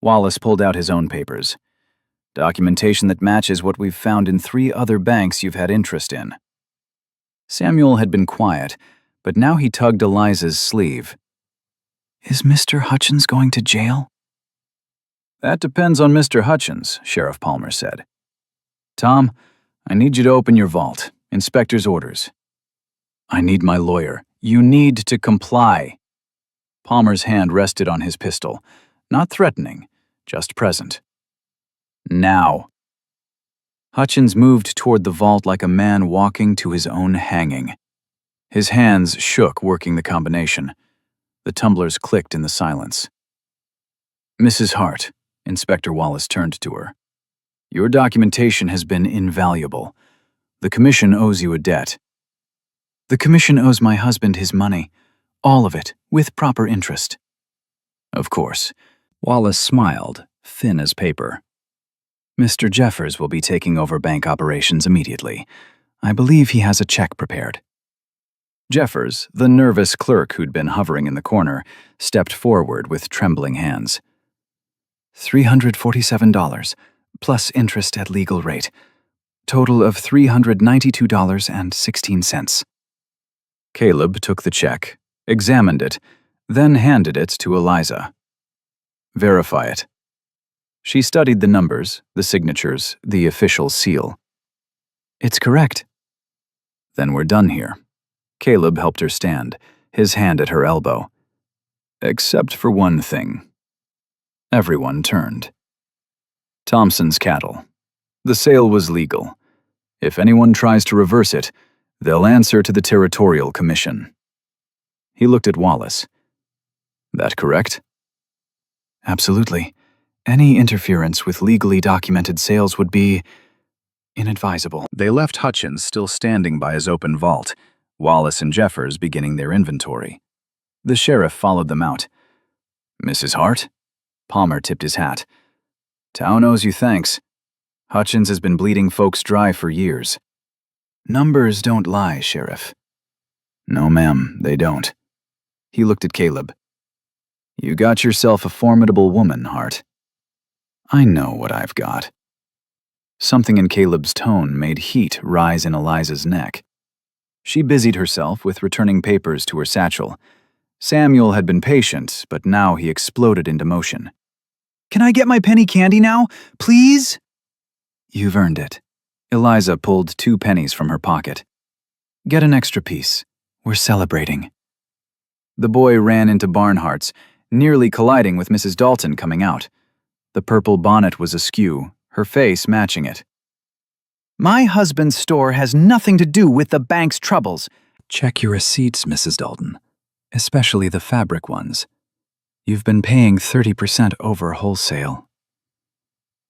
Wallace pulled out his own papers. Documentation that matches what we've found in 3 other banks you've had interest in. Samuel had been quiet, but now he tugged Eliza's sleeve. "Is Mr. Hutchins going to jail?" "That depends on Mr. Hutchins," Sheriff Palmer said. "Tom, I need you to open your vault. Inspector's orders." "I need my lawyer." "You need to comply." Palmer's hand rested on his pistol, not threatening, just present. "Now." Hutchins moved toward the vault like a man walking to his own hanging. His hands shook working the combination. The tumblers clicked in the silence. "Mrs. Hart," Inspector Wallace turned to her. "Your documentation has been invaluable. The commission owes you a debt." "The commission owes my husband his money. All of it, with proper interest." "Of course." Wallace smiled, thin as paper. "Mr. Jeffers will be taking over bank operations immediately. I believe he has a check prepared." Jeffers, the nervous clerk who'd been hovering in the corner, stepped forward with trembling hands. $347, plus interest at legal rate. Total of $392.16. Caleb took the check, examined it, then handed it to Eliza. "Verify it." She studied the numbers, the signatures, the official seal. "It's correct." "Then we're done here." Caleb helped her stand, his hand at her elbow. "Except for one thing." Everyone turned. Thompson's cattle. The sale was legal. If anyone tries to reverse it, they'll answer to the Territorial Commission. He looked at Wallace. "That correct?" "Absolutely. Any interference with legally documented sales would be inadvisable." They left Hutchins still standing by his open vault, Wallace and Jeffers beginning their inventory. The sheriff followed them out. "Mrs. Hart?" Palmer tipped his hat. "Town owes you thanks. Hutchins has been bleeding folks dry for years." "Numbers don't lie, Sheriff." "No, ma'am, they don't." He looked at Caleb. "You got yourself a formidable woman, Hart." "I know what I've got." Something in Caleb's tone made heat rise in Eliza's neck. She busied herself with returning papers to her satchel. Samuel had been patient, but now he exploded into motion. "Can I get my penny candy now, please?" "You've earned it." Eliza pulled 2 pennies from her pocket. "Get an extra piece. We're celebrating." The boy ran into Barnhart's, nearly colliding with Mrs. Dalton coming out. The purple bonnet was askew, her face matching it. "My husband's store has nothing to do with the bank's troubles." "Check your receipts, Mrs. Dalton, especially the fabric ones. You've been paying 30% over wholesale."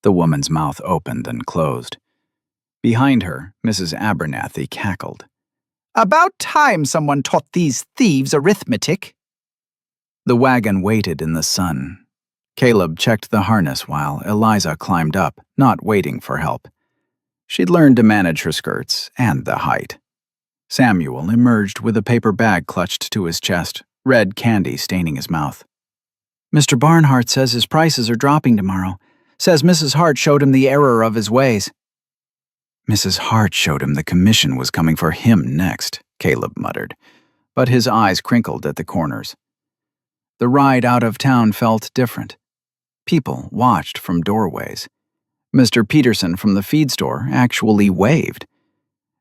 The woman's mouth opened and closed. Behind her, Mrs. Abernathy cackled. "About time someone taught these thieves arithmetic." The wagon waited in the sun. Caleb checked the harness while Eliza climbed up, not waiting for help. She'd learned to manage her skirts and the height. Samuel emerged with a paper bag clutched to his chest, red candy staining his mouth. "Mr. Barnhart says his prices are dropping tomorrow. Says Mrs. Hart showed him the error of his ways." "Mrs. Hart showed him the commission was coming for him next," Caleb muttered, but his eyes crinkled at the corners. The ride out of town felt different. People watched from doorways. Mr. Peterson from the feed store actually waved.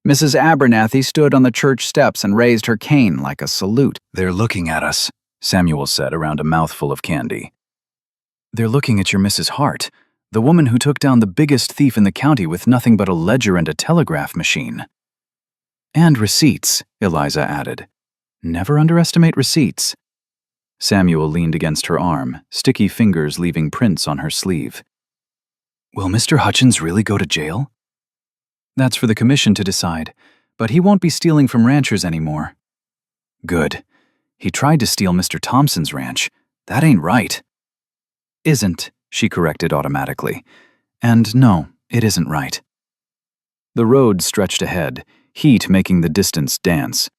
Mrs. Abernathy stood on the church steps and raised her cane like a salute. "They're looking at us," Samuel said around a mouthful of candy. "They're looking at your Mrs. Hart, the woman who took down the biggest thief in the county with nothing but a ledger and a telegraph machine." "And receipts," Eliza added. "Never underestimate receipts." Samuel leaned against her arm, sticky fingers leaving prints on her sleeve. "Will Mr. Hutchins really go to jail?" "That's for the commission to decide, but he won't be stealing from ranchers anymore." "Good. He tried to steal Mr. Thompson's ranch. That ain't right." "Isn't," she corrected automatically. "And no, it isn't right." The road stretched ahead, heat making the distance dance.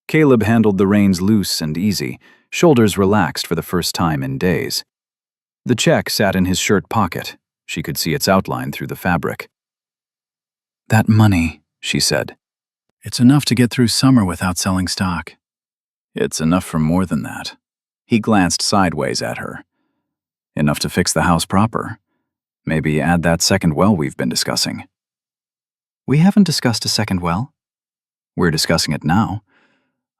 Caleb handled the reins loose and easy, shoulders relaxed for the first time in days. The check sat in his shirt pocket. She could see its outline through the fabric. "That money," she said. "It's enough to get through summer without selling stock." "It's enough for more than that." He glanced sideways at her. "Enough to fix the house proper. Maybe add that second well we've been discussing." "We haven't discussed a second well." "We're discussing it now.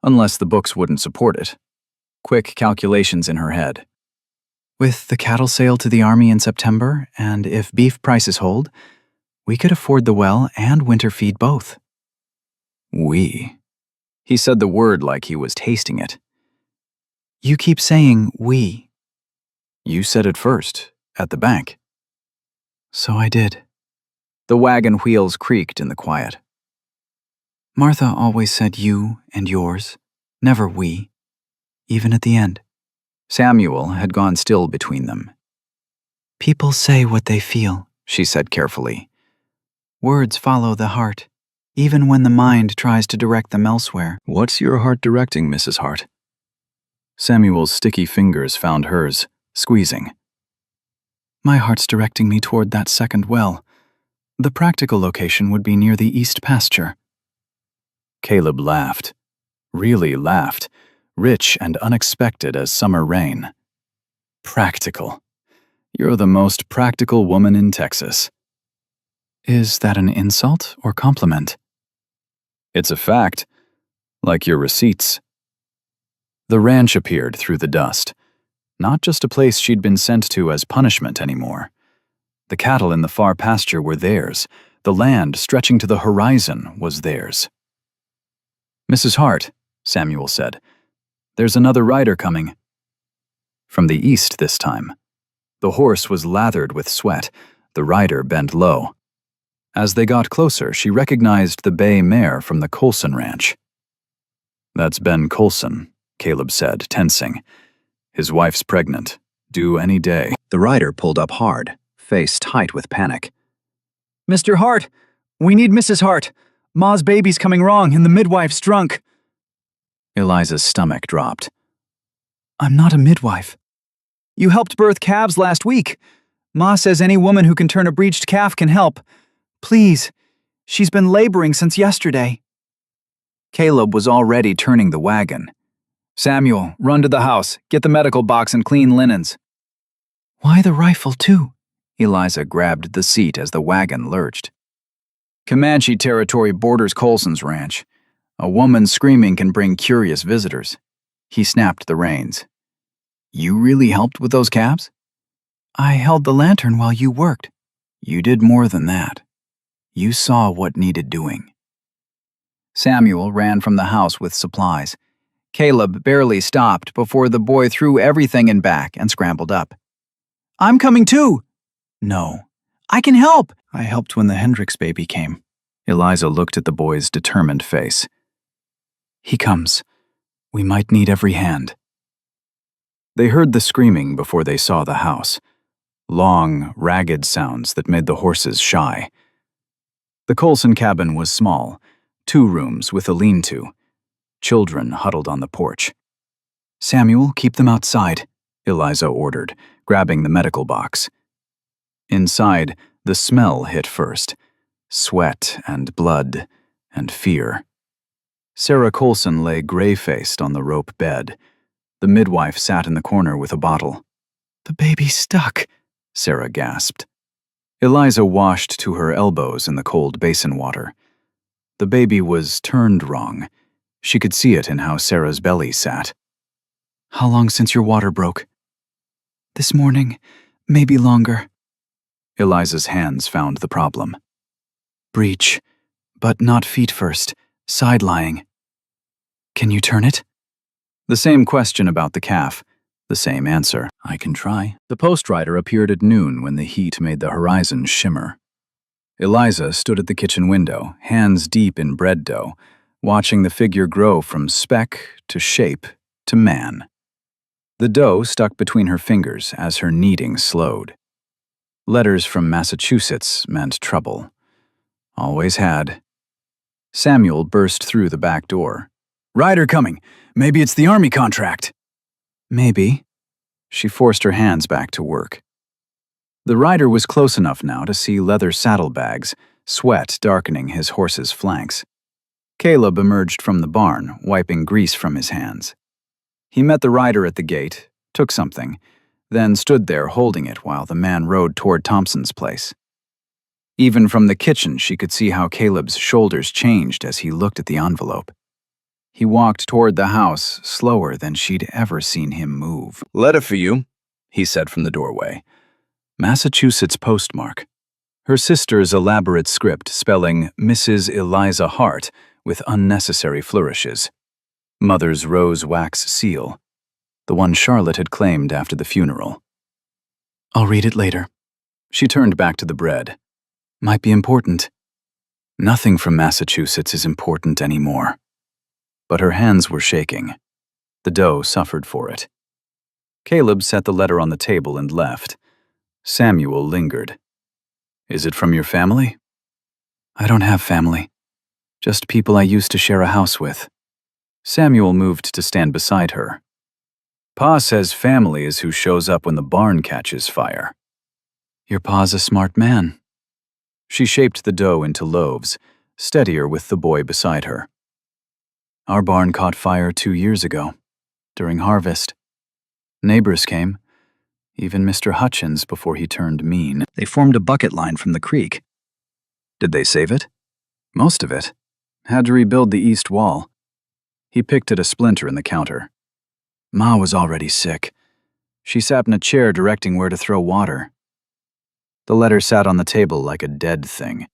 Unless the books wouldn't support it." Quick calculations in her head. "With the cattle sale to the army in September, and if beef prices hold, we could afford the well and winter feed both." "We." He said the word like he was tasting it. "You keep saying we." "You said it first, at the bank." "So I did." The wagon wheels creaked in the quiet. "Martha always said you and yours, never we, even at the end." Samuel had gone still between them. "People say what they feel," she said carefully. "Words follow the heart, even when the mind tries to direct them elsewhere." "What's your heart directing, Mrs. Hart?" Samuel's sticky fingers found hers, squeezing. "My heart's directing me toward that second well. The practical location would be near the east pasture." Caleb laughed. Really laughed. Rich and unexpected as summer rain. "Practical. You're the most practical woman in Texas." "Is that an insult or compliment?" "It's a fact. Like your receipts." The ranch appeared through the dust. Not just a place she'd been sent to as punishment anymore. The cattle in the far pasture were theirs. The land stretching to the horizon was theirs. "Mrs. Hart," Samuel said, "there's another rider coming." From the east this time. The horse was lathered with sweat, the rider bent low. As they got closer, she recognized the bay mare from the Colson ranch. "That's Ben Colson," Caleb said, tensing. "His wife's pregnant, due any day." The rider pulled up hard, face tight with panic. "Mr. Hart, we need Mrs. Hart. Ma's baby's coming wrong and the midwife's drunk." Eliza's stomach dropped. "I'm not a midwife." "You helped birth calves last week. Ma says any woman who can turn a breeched calf can help. Please, she's been laboring since yesterday." Caleb was already turning the wagon. "Samuel, run to the house. Get the medical box and clean linens." "Why the rifle, too?" Eliza grabbed the seat as the wagon lurched. "Comanche territory borders Colson's ranch. A woman screaming can bring curious visitors." He snapped the reins. "You really helped with those calves?" "I held the lantern while you worked." "You did more than that. You saw what needed doing." Samuel ran from the house with supplies. Caleb barely stopped before the boy threw everything in back and scrambled up. "I'm coming too!" "No. I can help!" "I helped when the Hendricks baby came." Eliza looked at the boy's determined face. "He comes. We might need every hand." They heard the screaming before they saw the house. Long, ragged sounds that made the horses shy. The Colson cabin was small, 2 rooms with a lean-to. Children huddled on the porch. "Samuel, keep them outside," Eliza ordered, grabbing the medical box. Inside, the smell hit first. Sweat and blood and fear. Sarah Colson lay gray-faced on the rope bed. The midwife sat in the corner with a bottle. "The baby's stuck," Sarah gasped. Eliza washed to her elbows in the cold basin water. The baby was turned wrong. She could see it in how Sarah's belly sat. "How long since your water broke?" "This morning, maybe longer." Eliza's hands found the problem. "Breech, but not feet first, side-lying." "Can you turn it?" The same question about the calf. The same answer. "I can try." The post-rider appeared at noon when the heat made the horizon shimmer. Eliza stood at the kitchen window, hands deep in bread dough, watching the figure grow from speck to shape to man. The dough stuck between her fingers as her kneading slowed. Letters from Massachusetts meant trouble. Always had. Samuel burst through the back door. "Rider coming. Maybe it's the army contract." "Maybe." She forced her hands back to work. The rider was close enough now to see leather saddlebags, sweat darkening his horse's flanks. Caleb emerged from the barn, wiping grease from his hands. He met the rider at the gate, took something, then stood there holding it while the man rode toward Thompson's place. Even from the kitchen, she could see how Caleb's shoulders changed as he looked at the envelope. He walked toward the house, slower than she'd ever seen him move. "Letter for you," he said from the doorway. Massachusetts postmark. Her sister's elaborate script spelling Mrs. Eliza Hart with unnecessary flourishes. Mother's rose wax seal, the one Charlotte had claimed after the funeral. "I'll read it later." She turned back to the bread. "Might be important." Nothing from Massachusetts is important anymore. But her hands were shaking. The dough suffered for it. Caleb set the letter on the table and left. Samuel lingered. "Is it from your family?" "I don't have family. Just people I used to share a house with." Samuel moved to stand beside her. "Pa says family is who shows up when the barn catches fire." "Your pa's a smart man." She shaped the dough into loaves, steadier with the boy beside her. "Our barn caught fire 2 years ago, during harvest. Neighbors came, even Mr. Hutchins before he turned mean. They formed a bucket line from the creek." "Did they save it?" "Most of it. Had to rebuild the east wall." He picked at a splinter in the counter. "Ma was already sick. She sat in a chair directing where to throw water." The letter sat on the table like a dead thing.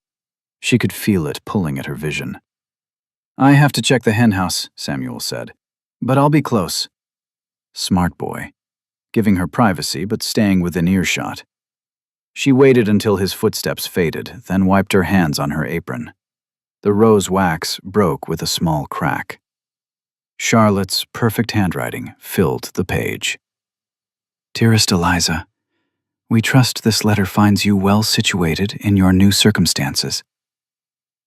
She could feel it pulling at her vision. "I have to check the hen house," Samuel said. "But I'll be close." Smart boy. Giving her privacy but staying within earshot. She waited until his footsteps faded, then wiped her hands on her apron. The rose wax broke with a small crack. Charlotte's perfect handwriting filled the page. "Dearest Eliza, we trust this letter finds you well situated in your new circumstances.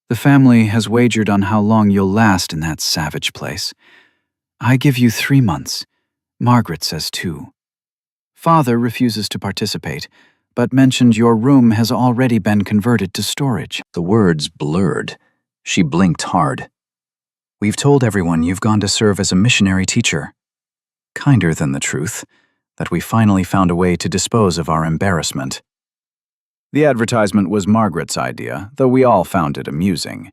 The family has wagered on how long you'll last in that savage place. I give you 3 months. Margaret says 2. Father refuses to participate, but mentioned your room has already been converted to storage." The words blurred. She blinked hard. We've told everyone you've gone to serve as a missionary teacher. Kinder than the truth, that we finally found a way to dispose of our embarrassment. The advertisement was Margaret's idea, though we all found it amusing.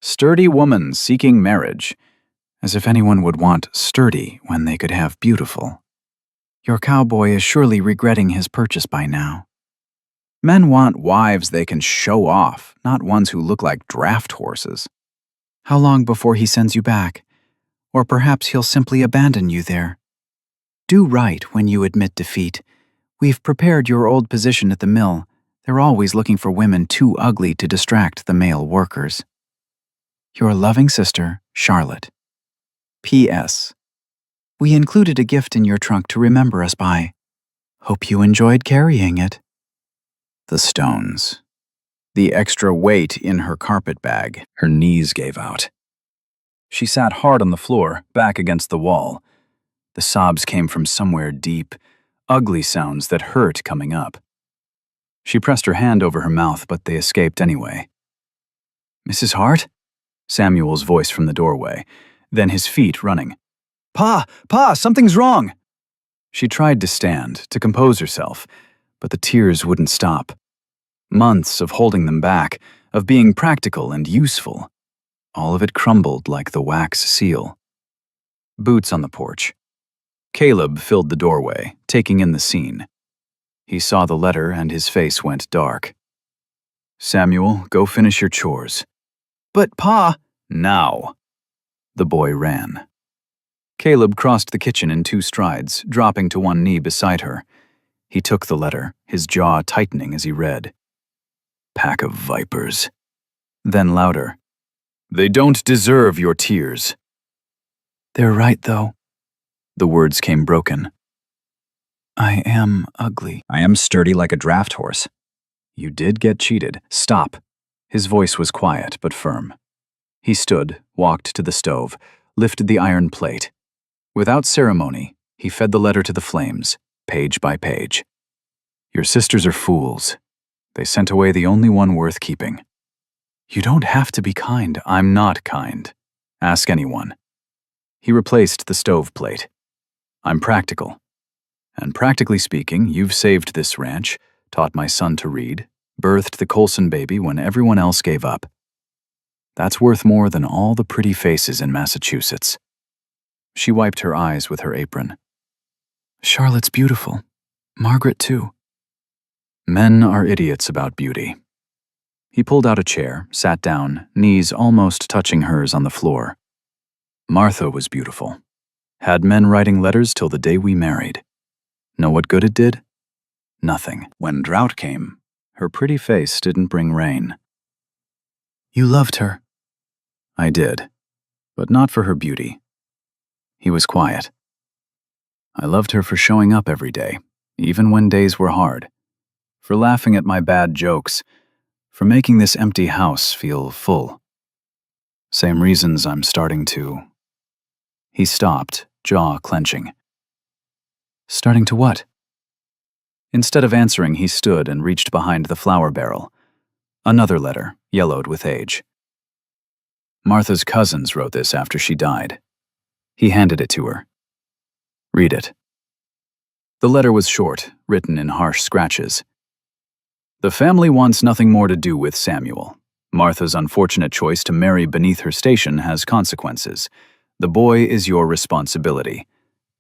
Sturdy woman seeking marriage. As if anyone would want sturdy when they could have beautiful. Your cowboy is surely regretting his purchase by now. Men want wives they can show off, not ones who look like draft horses. How long before he sends you back? Or perhaps he'll simply abandon you there. Do right when you admit defeat. We've prepared your old position at the mill. They're always looking for women too ugly to distract the male workers. Your loving sister, Charlotte. P.S. We included a gift in your trunk to remember us by. Hope you enjoyed carrying it. The stones. The extra weight in her carpet bag. Her knees gave out. She sat hard on the floor, back against the wall. The sobs came from somewhere deep, ugly sounds that hurt coming up. She pressed her hand over her mouth, but they escaped anyway. Mrs. Hart? Samuel's voice from the doorway, then his feet running. Pa! Pa! Something's wrong! She tried to stand, to compose herself, but the tears wouldn't stop. Months of holding them back, of being practical and useful. All of it crumbled like the wax seal. Boots on the porch. Caleb filled the doorway, taking in the scene. He saw the letter and his face went dark. Samuel, go finish your chores. But, Pa! Now! The boy ran. Caleb crossed the kitchen in 2 strides, dropping to one knee beside her. He took the letter, his jaw tightening as he read. Pack of vipers. Then louder. They don't deserve your tears. They're right, though. The words came broken. I am ugly. I am sturdy like a draft horse. You did get cheated. Stop. His voice was quiet but firm. He stood, walked to the stove, lifted the iron plate. Without ceremony, he fed the letter to the flames, page by page. Your sisters are fools. They sent away the only one worth keeping. You don't have to be kind. I'm not kind. Ask anyone. He replaced the stove plate. I'm practical. And practically speaking, you've saved this ranch, taught my son to read, birthed the Colson baby when everyone else gave up. That's worth more than all the pretty faces in Massachusetts. She wiped her eyes with her apron. Charlotte's beautiful. Margaret, too. Men are idiots about beauty. He pulled out a chair, sat down, knees almost touching hers on the floor. Martha was beautiful. Had men writing letters till the day we married. Know what good it did? Nothing. When drought came, her pretty face didn't bring rain. You loved her. I did, but not for her beauty. He was quiet. I loved her for showing up every day, even when days were hard, for laughing at my bad jokes, for making this empty house feel full. Same reasons I'm starting to... He stopped, jaw clenching. Starting to what? Instead of answering, he stood and reached behind the flour barrel. Another letter, yellowed with age. Martha's cousins wrote this after she died. He handed it to her. Read it. The letter was short, written in harsh scratches. The family wants nothing more to do with Samuel. Martha's unfortunate choice to marry beneath her station has consequences. The boy is your responsibility.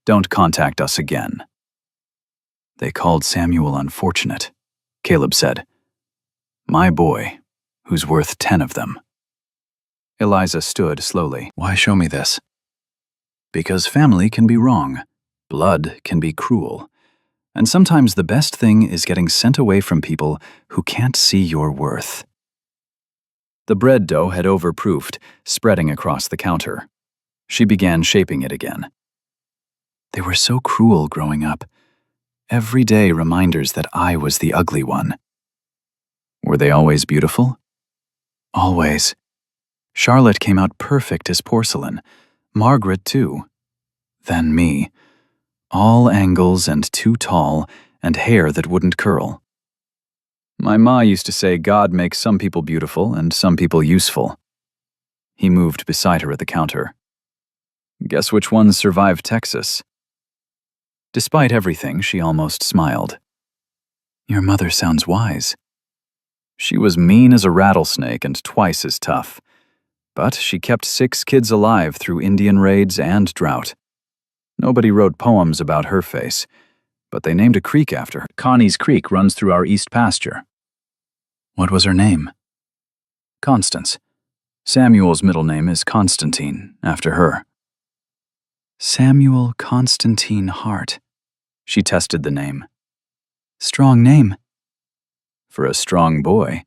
Don't contact us again. They called Samuel unfortunate, Caleb said. My boy, who's worth 10 of them. Eliza stood slowly. Why show me this? Because family can be wrong. Blood can be cruel. And sometimes the best thing is getting sent away from people who can't see your worth. The bread dough had overproofed, spreading across the counter. She began shaping it again. They were so cruel growing up. Every day reminders that I was the ugly one. Were they always beautiful? Always. Charlotte came out perfect as porcelain. Margaret, too. Then me. All angles and too tall, and hair that wouldn't curl. My ma used to say God makes some people beautiful and some people useful. He moved beside her at the counter. Guess which ones survived Texas? Despite everything, she almost smiled. Your mother sounds wise. She was mean as a rattlesnake and twice as tough. But she kept 6 kids alive through Indian raids and drought. Nobody wrote poems about her face, but they named a creek after her. Connie's Creek runs through our east pasture. What was her name? Constance. Samuel's middle name is Constantine, after her. Samuel Constantine Hart. She tested the name. Strong name. For a strong boy,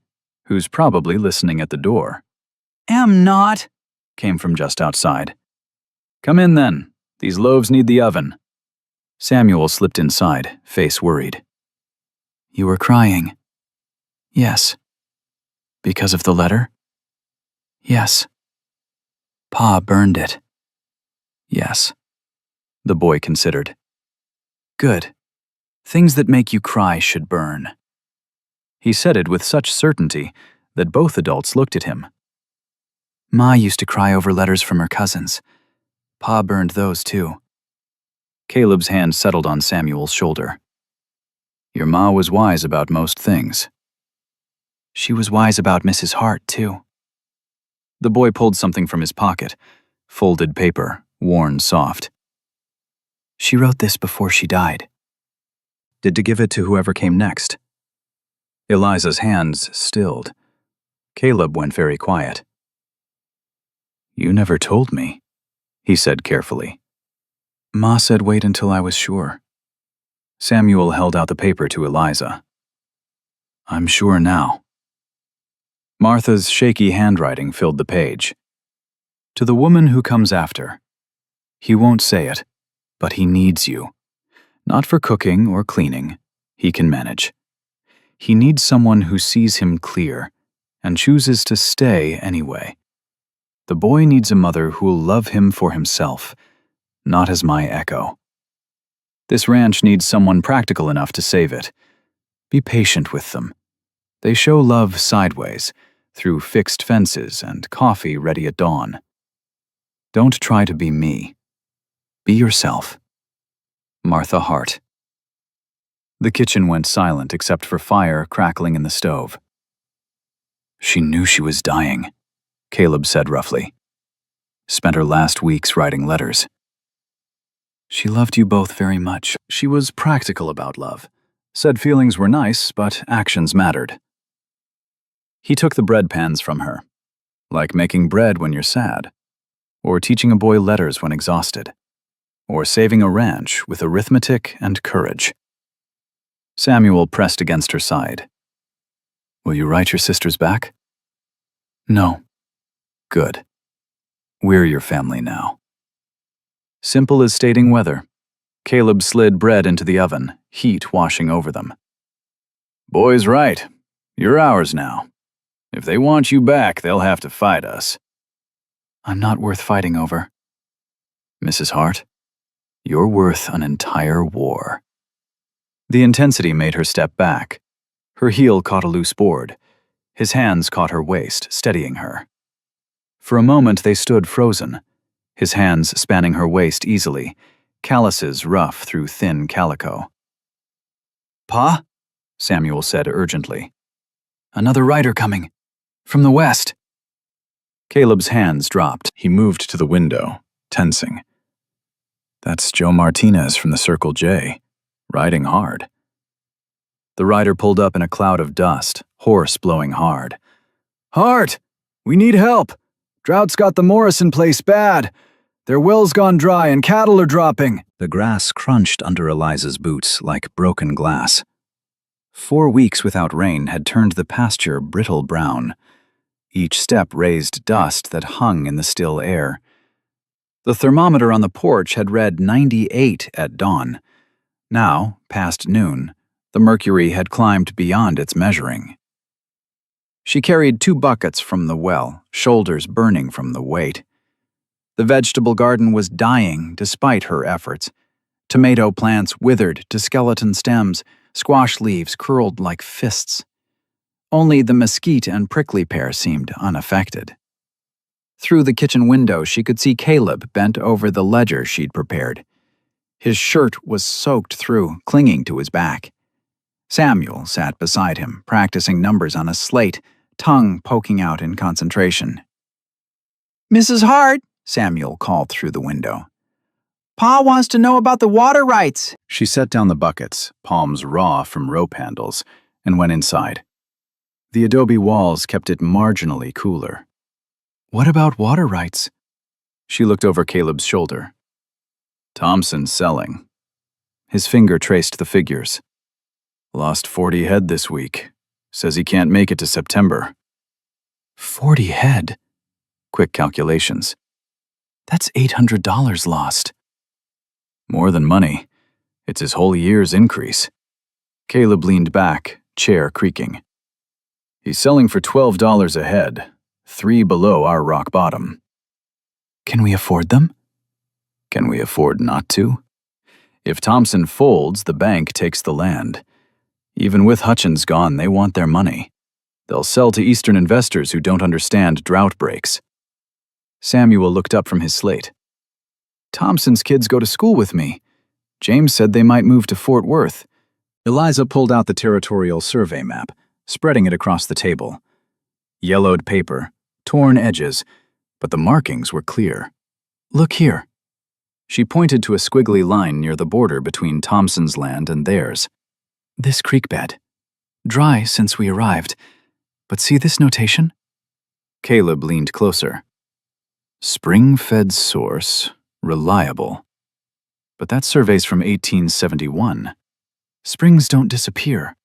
who's probably listening at the door. Am not, came from just outside. Come in then. These loaves need the oven. Samuel slipped inside, face worried. You were crying. Yes. Because of the letter? Yes. Pa burned it. Yes. The boy considered. Good. Things that make you cry should burn. He said it with such certainty that both adults looked at him. Ma used to cry over letters from her cousins. Pa burned those too. Caleb's hand settled on Samuel's shoulder. Your ma was wise about most things. She was wise about Mrs. Hart, too. The boy pulled something from his pocket, folded paper, worn soft. She wrote this before she died. Did to give it to whoever came next. Eliza's hands stilled. Caleb went very quiet. You never told me, he said carefully. Ma said wait until I was sure. Samuel held out the paper to Eliza. I'm sure now. Martha's shaky handwriting filled the page. To the woman who comes after. He won't say it, but he needs you. Not for cooking or cleaning. He can manage. He needs someone who sees him clear and chooses to stay anyway. The boy needs a mother who'll love him for himself, not as my echo. This ranch needs someone practical enough to save it. Be patient with them. They show love sideways, through fixed fences and coffee ready at dawn. Don't try to be me. Be yourself. Martha Hart. The kitchen went silent except for fire crackling in the stove. She knew she was dying, Caleb said roughly. Spent her last weeks writing letters. She loved you both very much. She was practical about love. Said feelings were nice, but actions mattered. He took the bread pans from her. Like making bread when you're sad. Or teaching a boy letters when exhausted. Or saving a ranch with arithmetic and courage. Samuel pressed against her side. Will you write your sisters back? No. Good. We're your family now. Simple as stating weather. Caleb slid bread into the oven, heat washing over them. Boy's right. You're ours now. If they want you back, they'll have to fight us. I'm not worth fighting over. Mrs. Hart, you're worth an entire war. The intensity made her step back. Her heel caught a loose board. His hands caught her waist, steadying her. For a moment they stood frozen, his hands spanning her waist easily, calluses rough through thin calico. Pa? Samuel said urgently. Another rider coming. From the west. Caleb's hands dropped. He moved to the window, tensing. That's Joe Martinez from the Circle J, riding hard. The rider pulled up in a cloud of dust, horse blowing hard. Hart! We need help! Drought's got the Morrison place bad. Their well's gone dry and cattle are dropping. The grass crunched under Eliza's boots like broken glass. 4 weeks without rain had turned the pasture brittle brown. Each step raised dust that hung in the still air. The thermometer on the porch had read 98 at dawn. Now, past noon, the mercury had climbed beyond its measuring. She carried 2 buckets from the well, shoulders burning from the weight. The vegetable garden was dying despite her efforts. Tomato plants withered to skeleton stems, squash leaves curled like fists. Only the mesquite and prickly pear seemed unaffected. Through the kitchen window, she could see Caleb bent over the ledger she'd prepared. His shirt was soaked through, clinging to his back. Samuel sat beside him, practicing numbers on a slate, tongue poking out in concentration. "Mrs. Hart," Samuel called through the window. "Pa wants to know about the water rights." She set down the buckets, palms raw from rope handles, and went inside. The adobe walls kept it marginally cooler. "What about water rights?" She looked over Caleb's shoulder. "Thompson's selling." His finger traced the figures. "Lost 40 head this week. Says he can't make it to September." 40 head? Quick calculations. That's $800 lost. More than money. It's his whole year's increase. Caleb leaned back, chair creaking. He's selling for $12 a head, 3 below our rock bottom. Can we afford them? Can we afford not to? If Thompson folds, the bank takes the land. Even with Hutchins gone, they want their money. They'll sell to Eastern investors who don't understand drought breaks. Samuel looked up from his slate. "Thompson's kids go to school with me. James said they might move to Fort Worth." Eliza pulled out the territorial survey map, spreading it across the table. Yellowed paper, torn edges, but the markings were clear. "Look here." She pointed to a squiggly line near the border between Thompson's land and theirs. "This creek bed. Dry since we arrived. But see this notation?" Caleb leaned closer. "Spring-fed source, reliable." But that survey's from 1871. Springs don't disappear.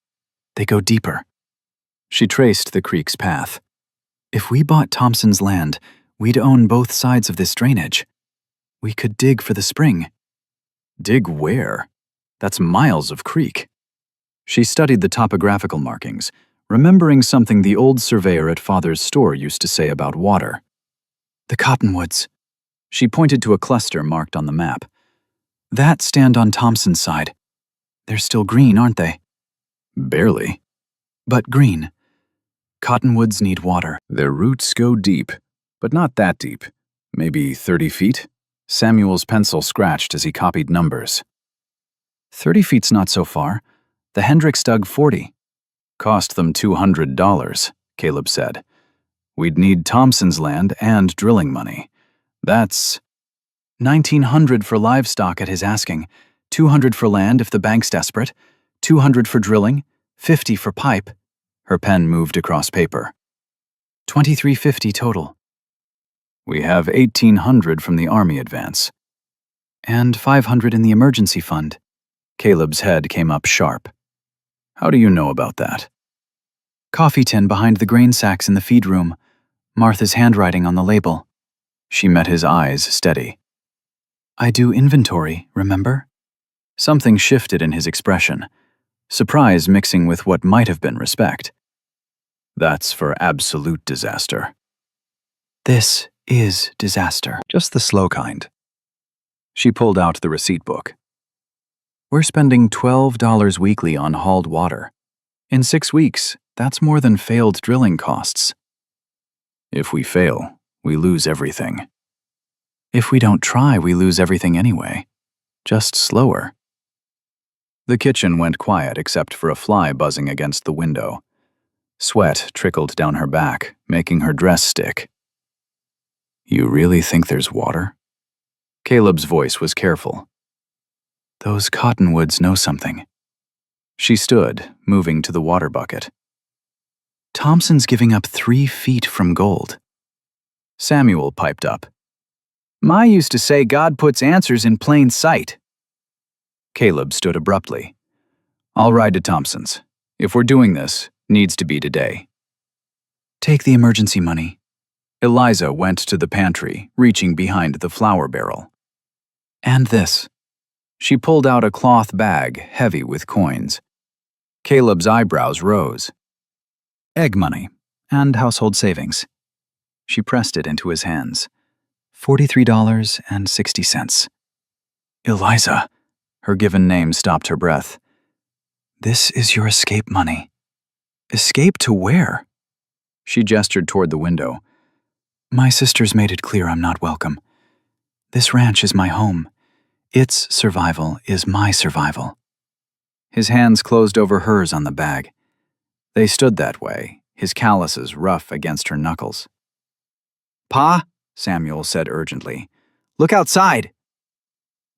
They go deeper. She traced the creek's path. If we bought Thompson's land, we'd own both sides of this drainage. We could dig for the spring. Dig where? That's miles of creek. She studied the topographical markings, remembering something the old surveyor at Father's store used to say about water. "The cottonwoods." She pointed to a cluster marked on the map. "That stand on Thompson's side. They're still green, aren't they?" "Barely." "But green. Cottonwoods need water." "Their roots go deep, but not that deep. Maybe 30 feet?" Samuel's pencil scratched as he copied numbers. 30 feet's not so far. The Hendricks dug 40. "Cost them $200, Caleb said. We'd need Thompson's land and drilling money. That's $1,900 for livestock at his asking, $200 for land if the bank's desperate, $200 for drilling, $50 for pipe." Her pen moved across paper. $2,350 total. "We have $1,800 from the Army advance." "And $500 in the emergency fund." Caleb's head came up sharp. "How do you know about that?" "Coffee tin behind the grain sacks in the feed room. Martha's handwriting on the label." She met his eyes steady. "I do inventory, remember?" Something shifted in his expression, surprise mixing with what might have been respect. "That's for absolute disaster." "This is disaster. Just the slow kind." She pulled out the receipt book. "We're spending $12 weekly on hauled water. In 6 weeks, that's more than failed drilling costs." "If we fail, we lose everything." "If we don't try, we lose everything anyway. Just slower." The kitchen went quiet except for a fly buzzing against the window. Sweat trickled down her back, making her dress stick. "You really think there's water?" Caleb's voice was careful. "Those cottonwoods know something." She stood, moving to the water bucket. "Thompson's giving up 3 feet from gold." Samuel piped up. "Ma used to say God puts answers in plain sight." Caleb stood abruptly. "I'll ride to Thompson's. If we're doing this, needs to be today." "Take the emergency money." Eliza went to the pantry, reaching behind the flour barrel. "And this." She pulled out a cloth bag heavy with coins. Caleb's eyebrows rose. "Egg money and household savings." She pressed it into his hands. $43.60. "Eliza," her given name stopped her breath. "This is your escape money." "Escape to where?" She gestured toward the window. My sisters made it clear I'm not welcome. This ranch is my home. Its survival is my survival. His hands closed over hers on the bag. They stood that way, his calluses rough against her knuckles. "Pa," Samuel said urgently, "look outside."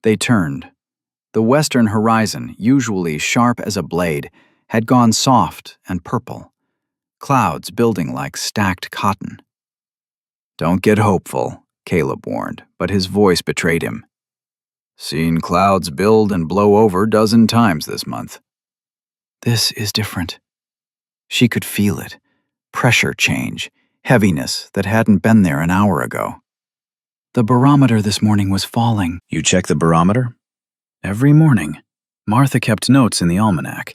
They turned. The western horizon, usually sharp as a blade, had gone soft and purple, clouds building like stacked cotton. "Don't get hopeful," Caleb warned, but his voice betrayed him. "Seen clouds build and blow over a dozen times this month." This is different. She could feel it. Pressure change, heaviness that hadn't been there an hour ago. The barometer this morning was falling. You check the barometer? Every morning. Martha kept notes in the almanac.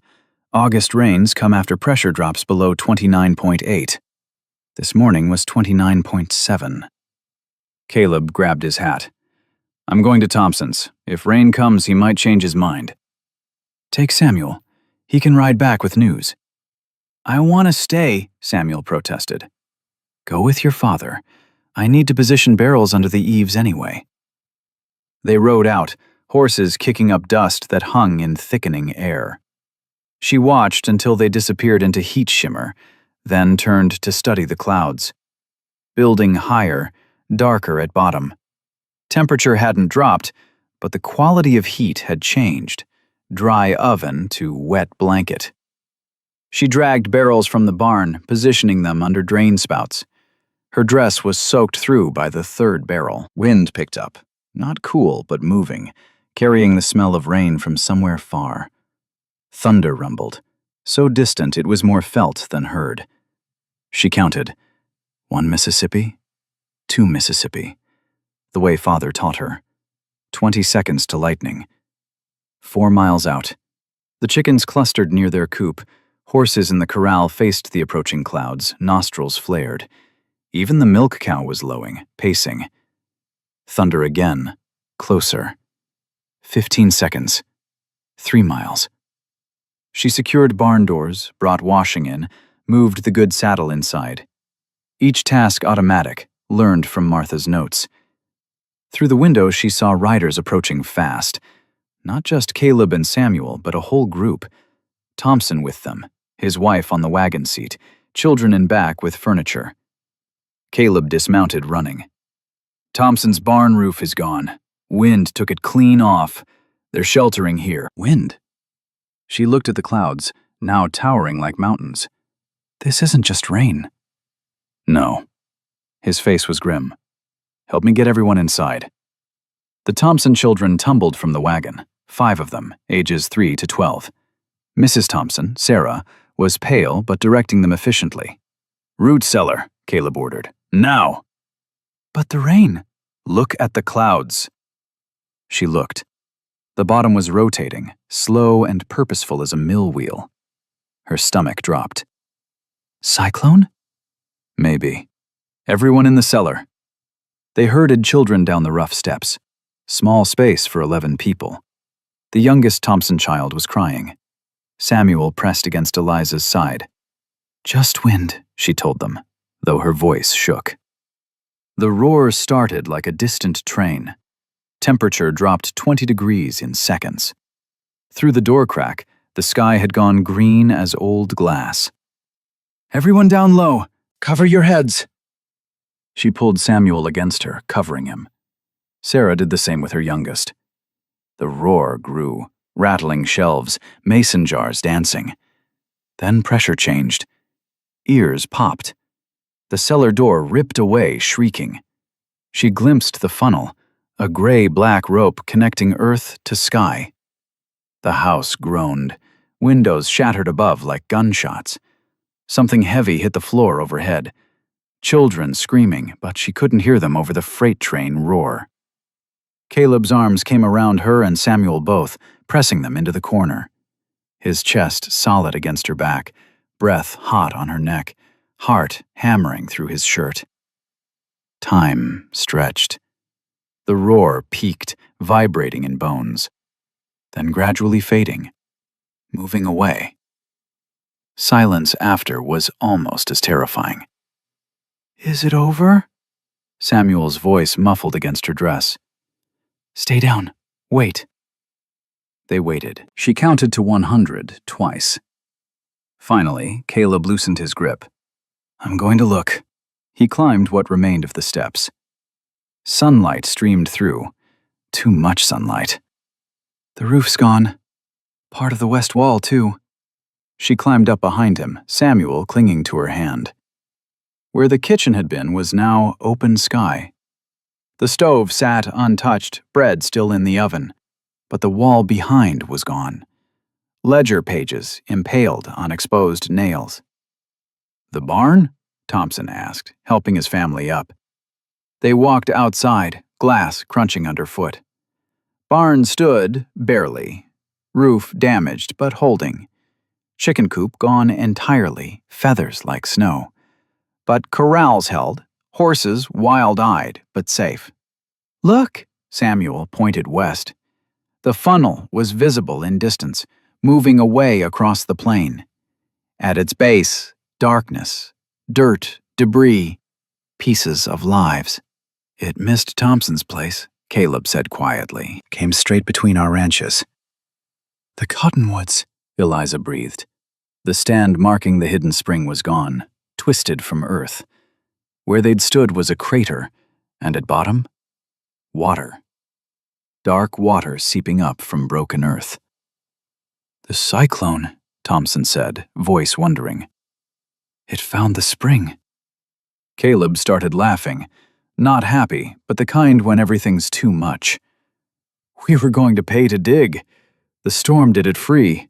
August rains come after pressure drops below 29.8. This morning was 29.7. Caleb grabbed his hat. "I'm going to Thompson's. If rain comes, he might change his mind." "Take Samuel. He can ride back with news." "I want to stay," Samuel protested. "Go with your father. I need to position barrels under the eaves anyway." They rode out, horses kicking up dust that hung in thickening air. She watched until they disappeared into heat shimmer, then turned to study the clouds. Building higher, darker at bottom. Temperature hadn't dropped, but the quality of heat had changed, dry oven to wet blanket. She dragged barrels from the barn, positioning them under drain spouts. Her dress was soaked through by the third barrel. Wind picked up, not cool but moving, carrying the smell of rain from somewhere far. Thunder rumbled, so distant it was more felt than heard. She counted. 1 Mississippi, 2 Mississippi, the way Father taught her. 20 seconds to lightning. 4 miles out. The chickens clustered near their coop. Horses in the corral faced the approaching clouds, nostrils flared. Even the milk cow was lowing, pacing. Thunder again, closer. 15 seconds. 3 miles. She secured barn doors, brought washing in, moved the good saddle inside. Each task automatic, learned from Martha's notes. Through the window she saw riders approaching fast. Not just Caleb and Samuel, but a whole group. Thompson with them, his wife on the wagon seat, children in back with furniture. Caleb dismounted, running. "Thompson's barn roof is gone. Wind took it clean off. They're sheltering here." Wind? She looked at the clouds, now towering like mountains. This isn't just rain. No. His face was grim. "Help me get everyone inside." The Thompson children tumbled from the wagon, 5 of them, ages 3 to 12. Mrs. Thompson, Sarah, was pale but directing them efficiently. "Root cellar," Caleb ordered. "Now!" "But the rain." "Look at the clouds." She looked. The bottom was rotating, slow and purposeful as a mill wheel. Her stomach dropped. "Cyclone?" "Maybe." "Everyone in the cellar." They herded children down the rough steps. Small space for 11 people. The youngest Thompson child was crying. Samuel pressed against Eliza's side. "Just wind," she told them, though her voice shook. The roar started like a distant train. Temperature dropped 20 degrees in seconds. Through the door crack, the sky had gone green as old glass. "Everyone down low! Cover your heads!" She pulled Samuel against her, covering him. Sarah did the same with her youngest. The roar grew, rattling shelves, mason jars dancing. Then pressure changed. Ears popped. The cellar door ripped away, shrieking. She glimpsed the funnel, a gray-black rope connecting earth to sky. The house groaned. Windows shattered above like gunshots. Something heavy hit the floor overhead. Children screaming, but she couldn't hear them over the freight train roar. Caleb's arms came around her and Samuel both, pressing them into the corner. His chest solid against her back, breath hot on her neck, heart hammering through his shirt. Time stretched. The roar peaked, vibrating in bones, then gradually fading, moving away. Silence after was almost as terrifying. "Is it over?" Samuel's voice muffled against her dress. "Stay down. Wait." They waited. She counted to 100 twice. Finally, Caleb loosened his grip. "I'm going to look." He climbed what remained of the steps. Sunlight streamed through. Too much sunlight. "The roof's gone. Part of the west wall, too." She climbed up behind him, Samuel clinging to her hand. Where the kitchen had been was now open sky. The stove sat untouched, bread still in the oven, but the wall behind was gone. Ledger pages impaled on exposed nails. "The barn?" Thompson asked, helping his family up. They walked outside, glass crunching underfoot. Barn stood, barely. Roof damaged, but holding. Chicken coop gone entirely, feathers like snow. But corrals held, horses wild-eyed, but safe. "Look!" Samuel pointed west. The funnel was visible in distance, moving away across the plain. At its base, darkness, dirt, debris, pieces of lives. "It missed Thompson's place," Caleb said quietly. "Came straight between our ranches." "The cottonwoods," Eliza breathed. The stand marking the hidden spring was gone, twisted from earth. Where they'd stood was a crater, and at bottom, water. Dark water seeping up from broken earth. "The cyclone," Thompson said, voice wondering. "It found the spring." Caleb started laughing, not happy, but the kind when everything's too much. "We were going to pay to dig. The storm did it free."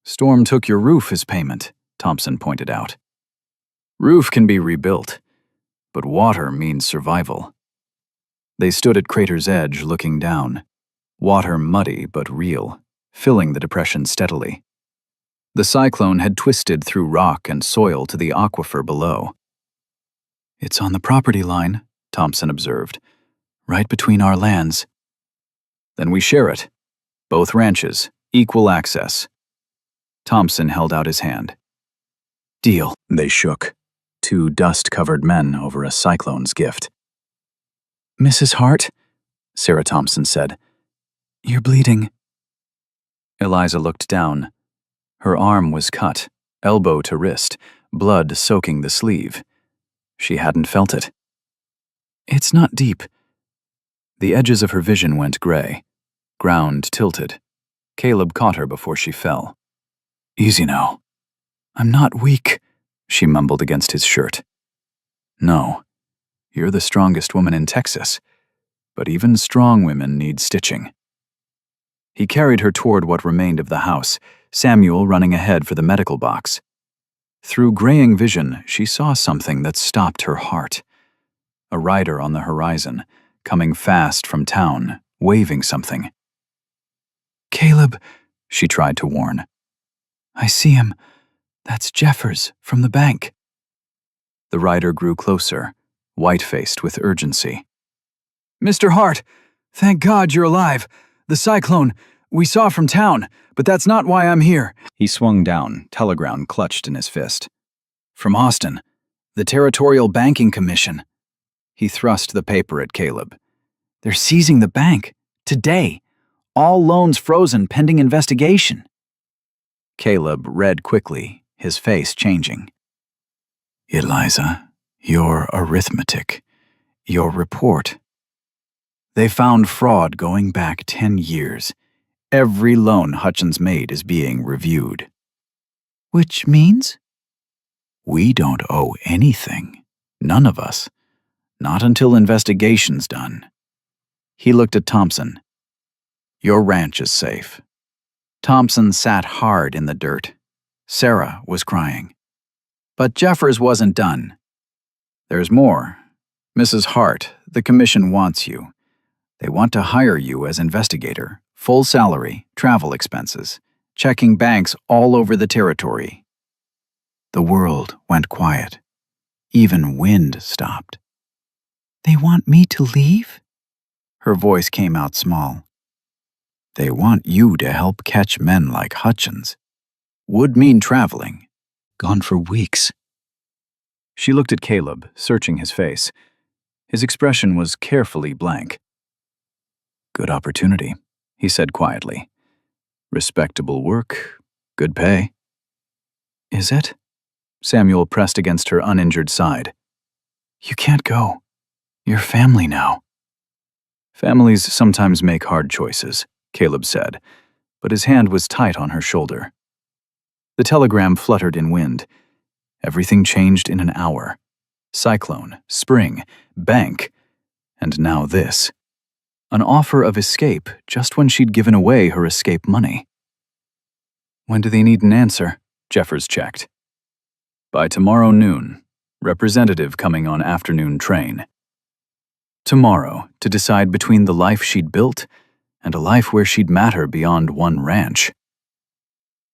"Storm took your roof as payment," Thompson pointed out. "Roof can be rebuilt, but water means survival." They stood at crater's edge looking down. Water muddy but real, filling the depression steadily. The cyclone had twisted through rock and soil to the aquifer below. "It's on the property line," Thompson observed, "right between our lands." "Then we share it. Both ranches, equal access." Thompson held out his hand. "Deal." They shook, two dust-covered men over a cyclone's gift. "Mrs. Hart," Sarah Thompson said, "you're bleeding." Eliza looked down. Her arm was cut, elbow to wrist, blood soaking the sleeve. She hadn't felt it. "It's not deep." The edges of her vision went gray. Ground tilted. Caleb caught her before she fell. "Easy now." "I'm not weak," she mumbled against his shirt. "No. You're the strongest woman in Texas. But even strong women need stitching." He carried her toward what remained of the house, Samuel running ahead for the medical box. Through graying vision, she saw something that stopped her heart. A rider on the horizon, coming fast from town, waving something. "Caleb," she tried to warn. "I see him. That's Jeffers from the bank." The rider grew closer, white-faced with urgency. "Mr. Hart, thank God you're alive. The cyclone, we saw from town, but that's not why I'm here." He swung down, telegram clutched in his fist. "From Austin, the Territorial Banking Commission." He thrust the paper at Caleb. "They're seizing the bank. Today. All loans frozen pending investigation." Caleb read quickly, his face changing. "Eliza, your arithmetic, your report. They found fraud going back 10 years. Every loan Hutchins made is being reviewed." "Which means?" "We don't owe anything. None of us. Not until investigation's done." He looked at Thompson. "Your ranch is safe." Thompson sat hard in the dirt. Sarah was crying. But Jeffers wasn't done. "There's more. Mrs. Hart, the commission wants you. They want to hire you as investigator, full salary, travel expenses, checking banks all over the territory." The world went quiet. Even wind stopped. "They want me to leave?" Her voice came out small. "They want you to help catch men like Hutchins. Would mean traveling. Gone for weeks." She looked at Caleb, searching his face. His expression was carefully blank. "Good opportunity," he said quietly. "Respectable work, good pay." "Is it?" Samuel pressed against her uninjured side. "You can't go. You're family now." "Families sometimes make hard choices," Caleb said, but his hand was tight on her shoulder. The telegram fluttered in wind. Everything changed in an hour. Cyclone, spring, bank, and now this. An offer of escape just when she'd given away her escape money. "When do they need an answer?" Jeffers checked. "By tomorrow noon. Representative coming on afternoon train." Tomorrow, to decide between the life she'd built and a life where she'd matter beyond one ranch.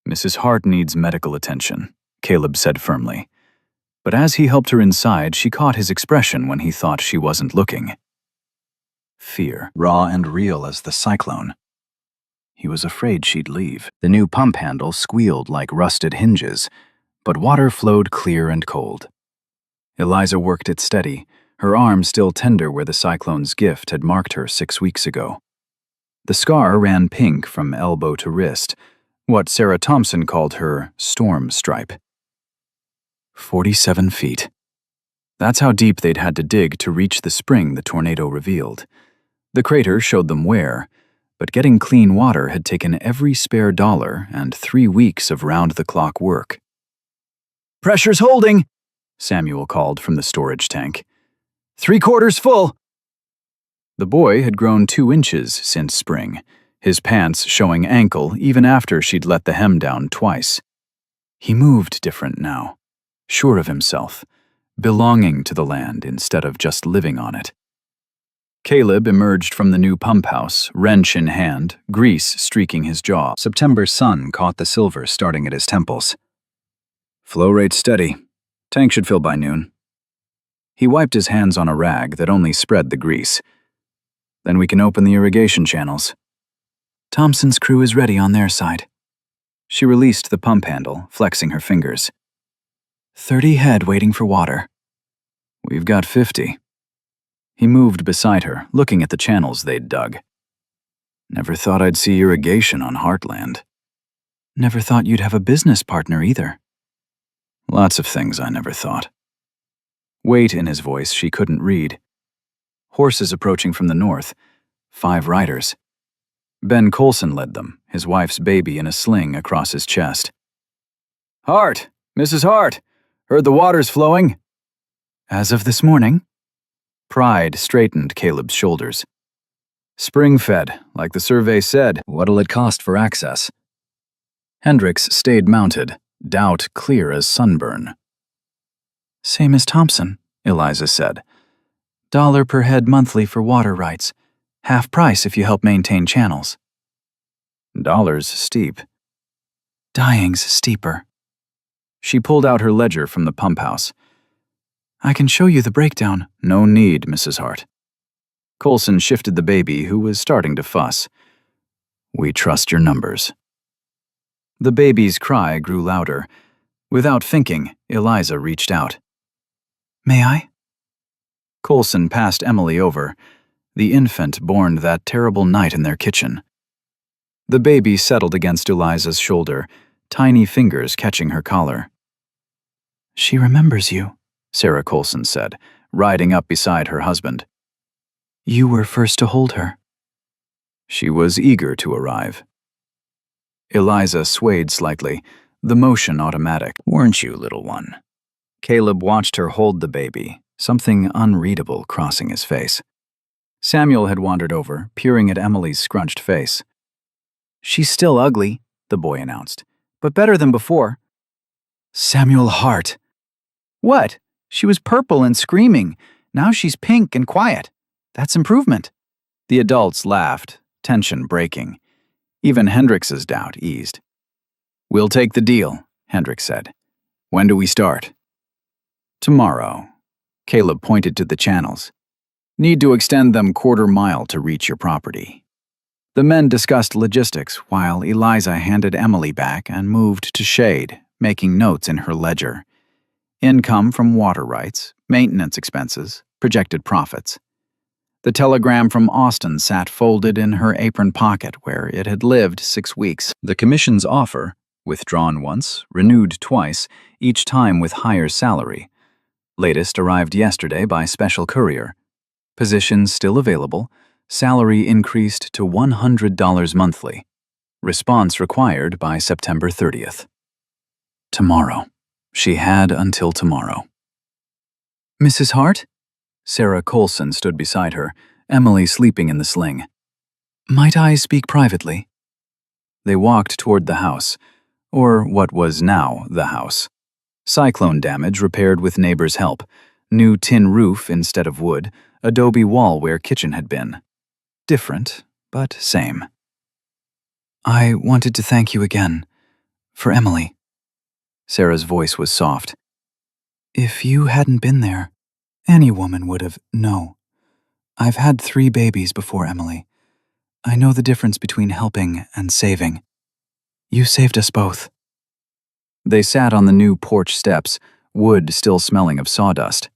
"Mrs. Hart needs medical attention," Caleb said firmly. But as he helped her inside, she caught his expression when he thought she wasn't looking. Fear, raw and real as the cyclone. He was afraid she'd leave. The new pump handle squealed like rusted hinges, but water flowed clear and cold. Eliza worked it steady, her arm still tender where the cyclone's gift had marked her 6 weeks ago. The scar ran pink from elbow to wrist, what Sarah Thompson called her storm stripe. 47 feet. That's how deep they'd had to dig to reach the spring the tornado revealed. The crater showed them where, but getting clean water had taken every spare dollar and 3 weeks of round-the-clock work. "Pressure's holding," Samuel called from the storage tank. "3/4 full." The boy had grown 2 inches since spring, his pants showing ankle even after she'd let the hem down twice. He moved different now, sure of himself, belonging to the land instead of just living on it. Caleb emerged from the new pump house, wrench in hand, grease streaking his jaw. September's sun caught the silver starting at his temples. "Flow rate steady. Tank should fill by noon." He wiped his hands on a rag that only spread the grease. "Then we can open the irrigation channels." "Thompson's crew is ready on their side." She released the pump handle, flexing her fingers. 30 head waiting for water." "We've got 50. He moved beside her, looking at the channels they'd dug. "Never thought I'd see irrigation on Heartland." "Never thought you'd have a business partner either." "Lots of things I never thought." Weight in his voice she couldn't read. Horses approaching from the north, 5 riders. Ben Colson led them, his wife's baby in a sling across his chest. "Hart! Mrs. Hart! Heard the water's flowing." "As of this morning?" Pride straightened Caleb's shoulders. "Spring-fed, like the survey said. What'll it cost for access?" Hendricks stayed mounted, doubt clear as sunburn. "Same as Thompson," Eliza said. $1 per head monthly for water rights. Half price if you help maintain channels." "Dollar's steep." "Dying's steeper." She pulled out her ledger from the pump house. "I can show you the breakdown." "No need, Mrs. Hart." Colson shifted the baby, who was starting to fuss. "We trust your numbers." The baby's cry grew louder. Without thinking, Eliza reached out. "May I?" Colson passed Emily over, the infant born that terrible night in their kitchen. The baby settled against Eliza's shoulder, tiny fingers catching her collar. "She remembers you," Sarah Colson said, riding up beside her husband. "You were first to hold her." She was eager to arrive. Eliza swayed slightly, the motion automatic. "Weren't you, little one?" Caleb watched her hold the baby, something unreadable crossing his face. Samuel had wandered over, peering at Emily's scrunched face. "She's still ugly," the boy announced, "but better than before." "Samuel Hart." "What? She was purple and screaming. Now she's pink and quiet. That's improvement." The adults laughed, tension breaking. Even Hendricks's doubt eased. "We'll take the deal," Hendricks said. "When do we start?" "Tomorrow." Caleb pointed to the channels. "Need to extend them 1/4 mile to reach your property." The men discussed logistics while Eliza handed Emily back and moved to shade, making notes in her ledger. Income from water rights, maintenance expenses, projected profits. The telegram from Austin sat folded in her apron pocket where it had lived 6 weeks. The commission's offer, withdrawn once, renewed twice, each time with higher salary. Latest arrived yesterday by special courier. Position still available, salary increased to $100 monthly. Response required by September 30th. Tomorrow. She had until tomorrow. Mrs. Hart? Sarah Colson stood beside her, Emily sleeping in the sling. Might I speak privately? They walked toward the house, or what was now the house. Cyclone damage repaired with neighbors' help, new tin roof instead of wood, adobe wall where kitchen had been. Different, but same. I wanted to thank you again, for Emily. Sarah's voice was soft. If you hadn't been there, any woman would have. No. I've had 3 babies before Emily. I know the difference between helping and saving. You saved us both. They sat on the new porch steps, wood still smelling of sawdust.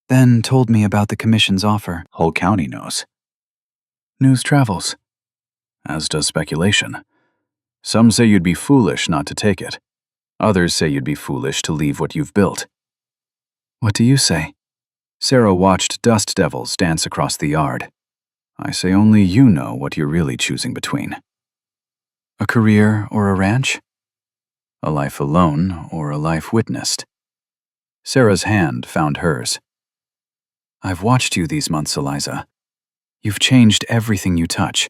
Then told me about the commission's offer. Whole county knows. News travels. As does speculation. Some say you'd be foolish not to take it. Others say you'd be foolish to leave what you've built. What do you say? Sarah watched dust devils dance across the yard. I say only you know what you're really choosing between. A career or a ranch? A life alone or a life witnessed? Sarah's hand found hers. I've watched you these months, Eliza. You've changed everything you touch.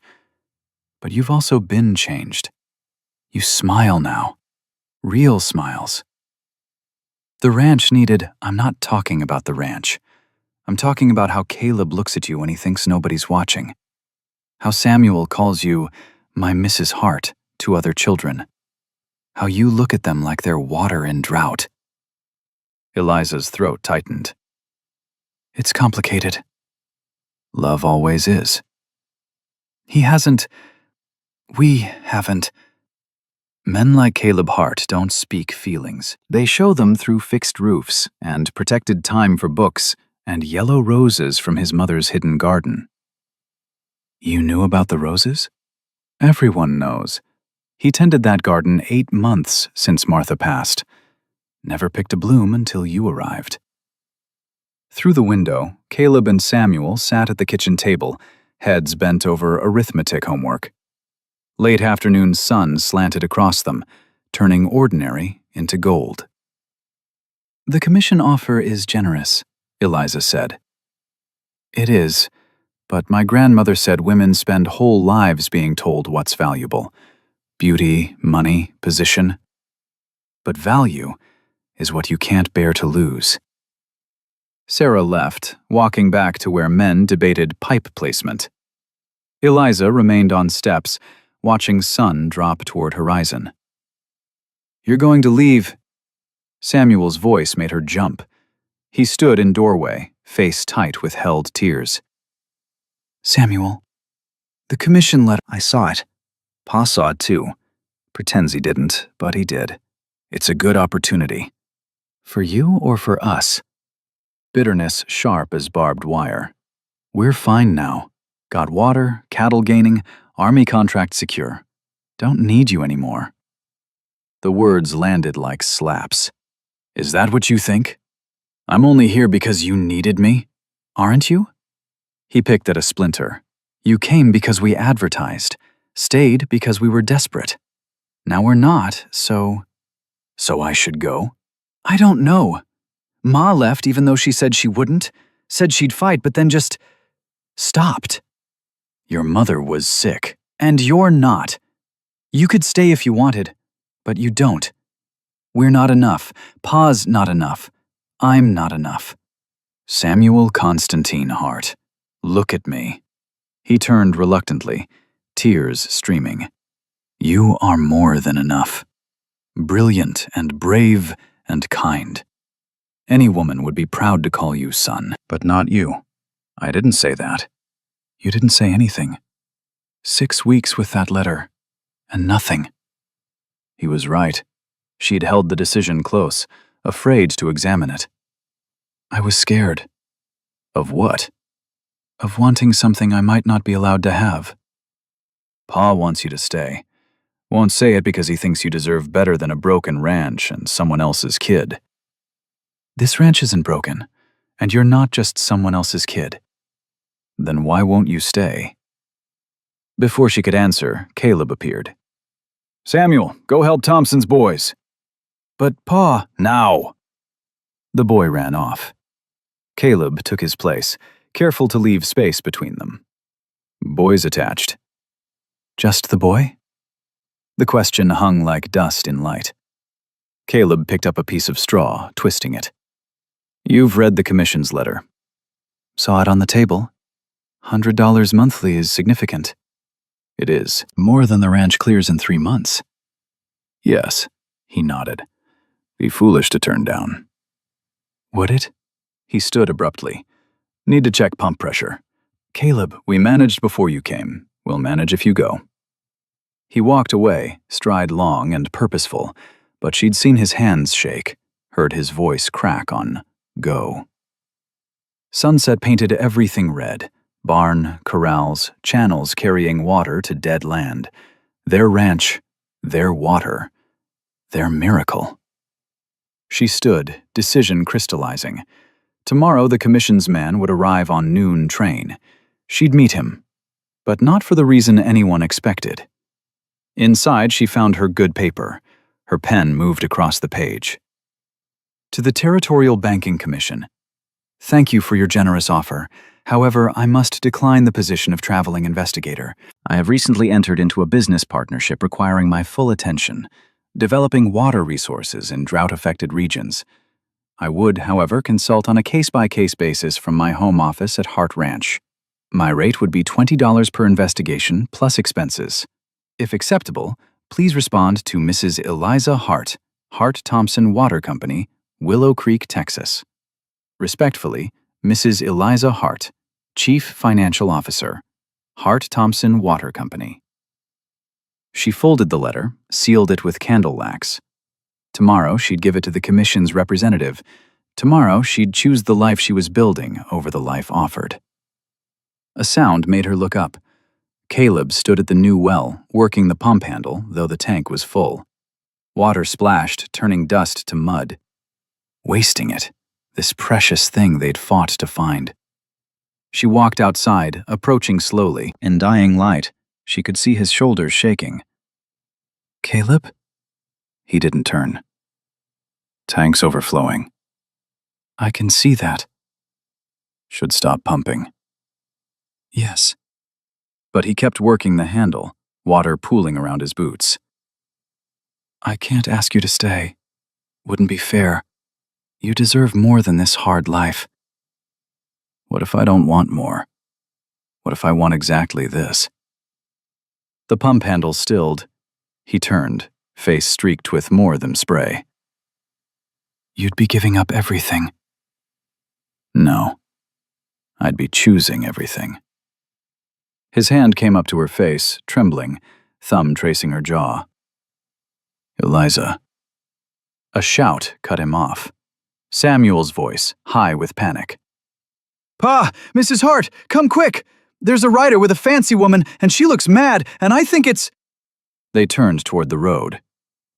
But you've also been changed. You smile now. Real smiles. The ranch needed. I'm not talking about the ranch. I'm talking about how Caleb looks at you when he thinks nobody's watching. How Samuel calls you my Mrs. Hart to other children. How you look at them like they're water in drought. Eliza's throat tightened. It's complicated. Love always is. He hasn't. We haven't. Men like Caleb Hart don't speak feelings. They show them through fixed roofs and protected time for books and yellow roses from his mother's hidden garden. You knew about the roses? Everyone knows. He tended that garden 8 months since Martha passed. Never picked a bloom until you arrived. Through the window, Caleb and Samuel sat at the kitchen table, heads bent over arithmetic homework. Late afternoon sun slanted across them, turning ordinary into gold. The commission offer is generous, Eliza said. It is, but my grandmother said women spend whole lives being told what's valuable. Beauty, money, position. But value is what you can't bear to lose. Sarah left, walking back to where men debated pipe placement. Eliza remained on steps, watching sun drop toward horizon. You're going to leave. Samuel's voice made her jump. He stood in doorway, face tight with held tears. Samuel, the commission letter. I saw it. Pa saw it too. Pretends he didn't, but he did. It's a good opportunity. For you or for us? Bitterness sharp as barbed wire. We're fine now. Got water, cattle gaining, army contract secure. Don't need you anymore. The words landed like slaps. Is that what you think? I'm only here because you needed me, aren't you? He picked at a splinter. You came because we advertised, stayed because we were desperate. Now we're not, so I should go? I don't know. Ma left even though she said she wouldn't, said she'd fight, but then just stopped. Your mother was sick, and you're not. You could stay if you wanted, but you don't. We're not enough. Pa's not enough. I'm not enough. Samuel Constantine Hart. Look at me. He turned reluctantly, tears streaming. You are more than enough. Brilliant and brave and kind. Any woman would be proud to call you son, but not you. I didn't say that. You didn't say anything. 6 weeks with that letter, and nothing. He was right. She'd held the decision close, afraid to examine it. I was scared. Of what? Of wanting something I might not be allowed to have. Pa wants you to stay. Won't say it because he thinks you deserve better than a broken ranch and someone else's kid. This ranch isn't broken, and you're not just someone else's kid. Then why won't you stay? Before she could answer, Caleb appeared. Samuel, go help Thompson's boys. But Pa, now! The boy ran off. Caleb took his place, careful to leave space between them. Boys attached. Just the boy? The question hung like dust in light. Caleb picked up a piece of straw, twisting it. You've read the commission's letter. Saw it on the table. $100 monthly is significant. It is. More than the ranch clears in 3 months. Yes, he nodded. Be foolish to turn down. Would it? He stood abruptly. Need to check pump pressure. Caleb, we managed before you came. We'll manage if you go. He walked away, stride long and purposeful, but she'd seen his hands shake, heard his voice crack on go. Sunset painted everything red. Barn, corrals, channels carrying water to dead land. Their ranch, their water, their miracle. She stood, decision crystallizing. Tomorrow the commission's man would arrive on noon train. She'd meet him, but not for the reason anyone expected. Inside she found her good paper. Her pen moved across the page. To the Territorial Banking Commission. Thank you for your generous offer. However, I must decline the position of traveling investigator. I have recently entered into a business partnership requiring my full attention, developing water resources in drought-affected regions. I would, however, consult on a case-by-case basis from my home office at Hart Ranch. My rate would be $20 per investigation plus expenses. If acceptable, please respond to Mrs. Eliza Hart, Hart Thompson Water Company, Willow Creek, Texas. Respectfully, Mrs. Eliza Hart, Chief Financial Officer, Hart Thompson Water Company. She folded the letter, sealed it with candle wax. Tomorrow she'd give it to the commission's representative. Tomorrow she'd choose the life she was building over the life offered. A sound made her look up. Caleb stood at the new well, working the pump handle, though the tank was full. Water splashed, turning dust to mud. Wasting it, this precious thing they'd fought to find. She walked outside, approaching slowly. In dying light, she could see his shoulders shaking. Caleb? He didn't turn. Tank's overflowing. I can see that. Should stop pumping. Yes. But he kept working the handle, water pooling around his boots. I can't ask you to stay. Wouldn't be fair. You deserve more than this hard life. What if I don't want more? What if I want exactly this? The pump handle stilled. He turned, face streaked with more than spray. You'd be giving up everything. No. I'd be choosing everything. His hand came up to her face, trembling, thumb tracing her jaw. Eliza. A shout cut him off. Samuel's voice, high with panic. Pa! Mrs. Hart! Come quick! There's a rider with a fancy woman, and she looks mad, and I think it's... They turned toward the road.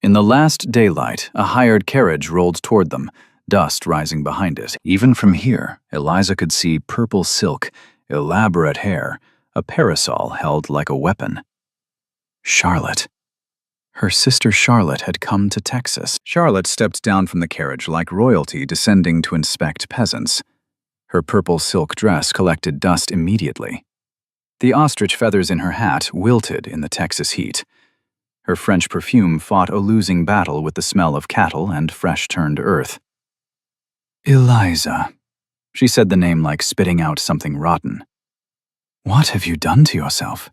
In the last daylight, a hired carriage rolled toward them, dust rising behind it. Even from here, Eliza could see purple silk, elaborate hair, a parasol held like a weapon. Charlotte. Her sister Charlotte had come to Texas. Charlotte stepped down from the carriage like royalty descending to inspect peasants. Her purple silk dress collected dust immediately. The ostrich feathers in her hat wilted in the Texas heat. Her French perfume fought a losing battle with the smell of cattle and fresh-turned earth. Eliza. She said the name like spitting out something rotten. What have you done to yourself?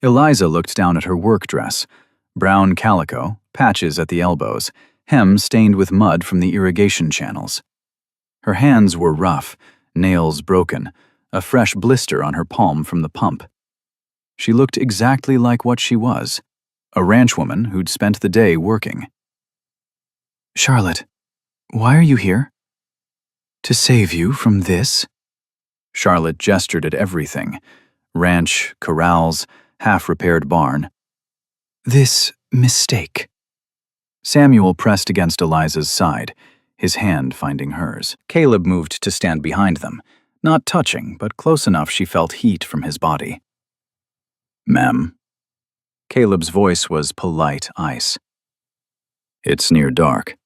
Eliza looked down at her work dress. Brown calico, patches at the elbows, hem stained with mud from the irrigation channels. Her hands were rough, nails broken, a fresh blister on her palm from the pump. She looked exactly like what she was, a ranchwoman who'd spent the day working. Charlotte, why are you here? To save you from this? Charlotte gestured at everything: ranch, corrals, half-repaired barn. This mistake. Samuel pressed against Eliza's side, his hand finding hers. Caleb moved to stand behind them, not touching, but close enough she felt heat from his body. "Ma'am." Caleb's voice was polite ice. "It's near dark.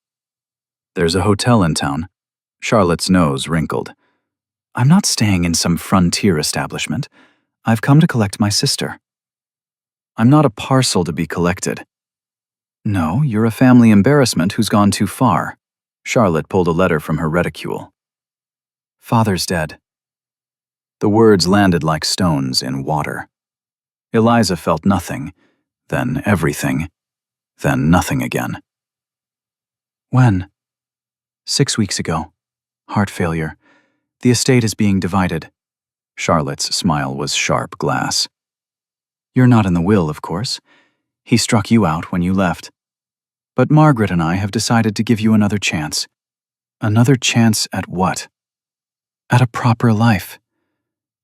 There's a hotel in town." Charlotte's nose wrinkled. "I'm not staying in some frontier establishment. I've come to collect my sister." "I'm not a parcel to be collected." "No, you're a family embarrassment who's gone too far." Charlotte pulled a letter from her reticule. "Father's dead." The words landed like stones in water. Eliza felt nothing, then everything, then nothing again. "When?" "6 weeks ago. Heart failure. The estate is being divided." Charlotte's smile was sharp glass. "You're not in the will, of course. He struck you out when you left. But Margaret and I have decided to give you another chance." "Another chance at what?" "At a proper life.